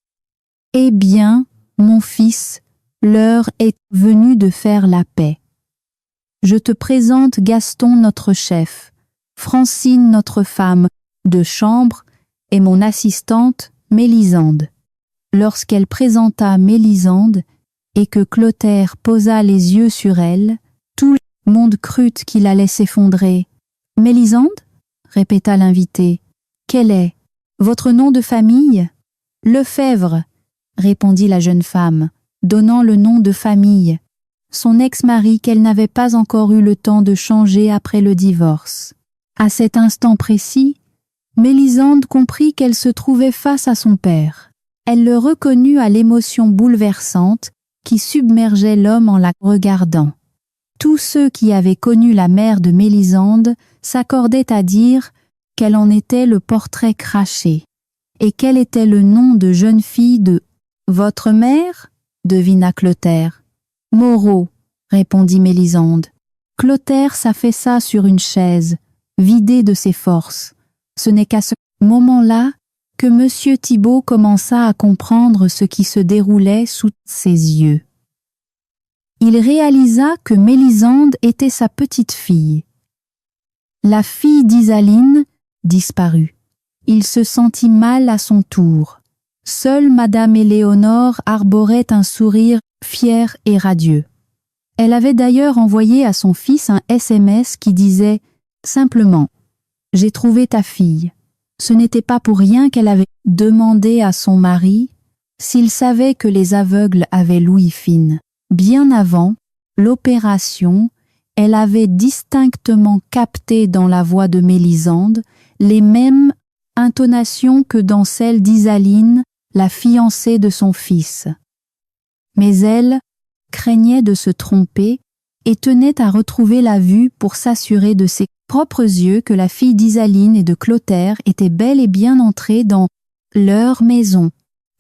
« Eh bien, mon fils, l'heure est venue de faire la paix. Je te présente Gaston notre chef, Francine notre femme de chambre et mon assistante Mélisande. » Lorsqu'elle présenta Mélisande et que Clotaire posa les yeux sur elle, tout le monde crut qu'il allait s'effondrer. « Mélisande ?» répéta l'invité. « Quel est votre nom de famille ?»« Lefèvre » répondit la jeune femme, donnant le nom de famille, son ex-mari qu'elle n'avait pas encore eu le temps de changer après le divorce. À cet instant précis, Mélisande comprit qu'elle se trouvait face à son père. Elle le reconnut à l'émotion bouleversante qui submergeait l'homme en la regardant. Tous ceux qui avaient connu la mère de Mélisande s'accordaient à dire qu'elle en était le portrait craché. Et quel était le nom de jeune fille de « Votre mère » devina Clotaire. « Moreau » répondit Mélisande. Clotaire s'affaissa sur une chaise, vidé de ses forces. Ce n'est qu'à ce moment-là que M. Thibaut commença à comprendre ce qui se déroulait sous ses yeux. Il réalisa que Mélisande était sa petite-fille. La fille d'Isaline disparut. Il se sentit mal à son tour. Seule Madame Éléonore arborait un sourire fier et radieux. Elle avait d'ailleurs envoyé à son fils un SMS qui disait simplement « J'ai trouvé ta fille ». Ce n'était pas pour rien qu'elle avait demandé à son mari s'il savait que les aveugles avaient l'ouïe fine. Bien avant l'opération, elle avait distinctement capté dans la voix de Mélisande les mêmes intonations que dans celle d'Isaline, la fiancée de son fils. Mais elle craignait de se tromper et tenait à retrouver la vue pour s'assurer de ses propres yeux que la fille d'Isaline et de Clotaire était bel et bien entrée dans leur maison.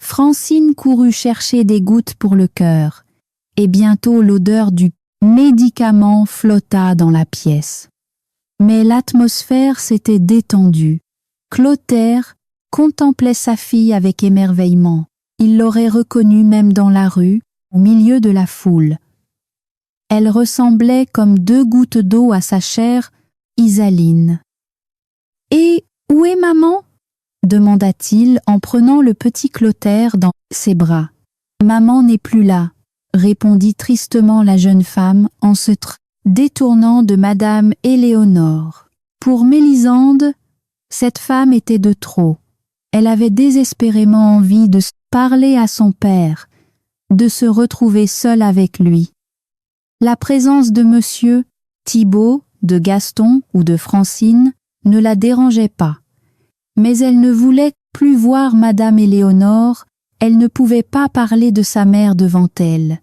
Francine courut chercher des gouttes pour le cœur, et bientôt l'odeur du médicament flotta dans la pièce. Mais l'atmosphère s'était détendue. Clotaire contemplait sa fille avec émerveillement. Il l'aurait reconnue même dans la rue, au milieu de la foule. Elle ressemblait comme deux gouttes d'eau à sa chère Isaline. « Et où est maman ?» demanda-t-il en prenant le petit Clotaire dans ses bras. « Maman n'est plus là », répondit tristement la jeune femme en se détournant de Madame Éléonore. Pour Mélisande, cette femme était de trop. Elle avait désespérément envie de parler à son père, de se retrouver seule avec lui. La présence de Monsieur Thibaut, de Gaston ou de Francine ne la dérangeait pas. Mais elle ne voulait plus voir Madame Éléonore, elle ne pouvait pas parler de sa mère devant elle.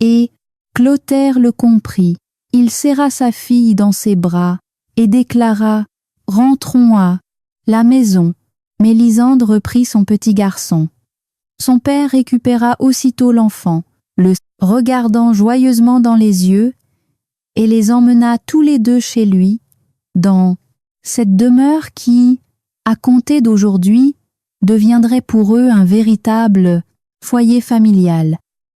Et Clotaire le comprit. Il serra sa fille dans ses bras et déclara « Rentrons à la maison ». Mélisande reprit son petit garçon. Son père récupéra aussitôt l'enfant, le regardant joyeusement dans les yeux, et les emmena tous les deux chez lui, dans cette demeure qui, à compter d'aujourd'hui, deviendrait pour eux un véritable foyer familial.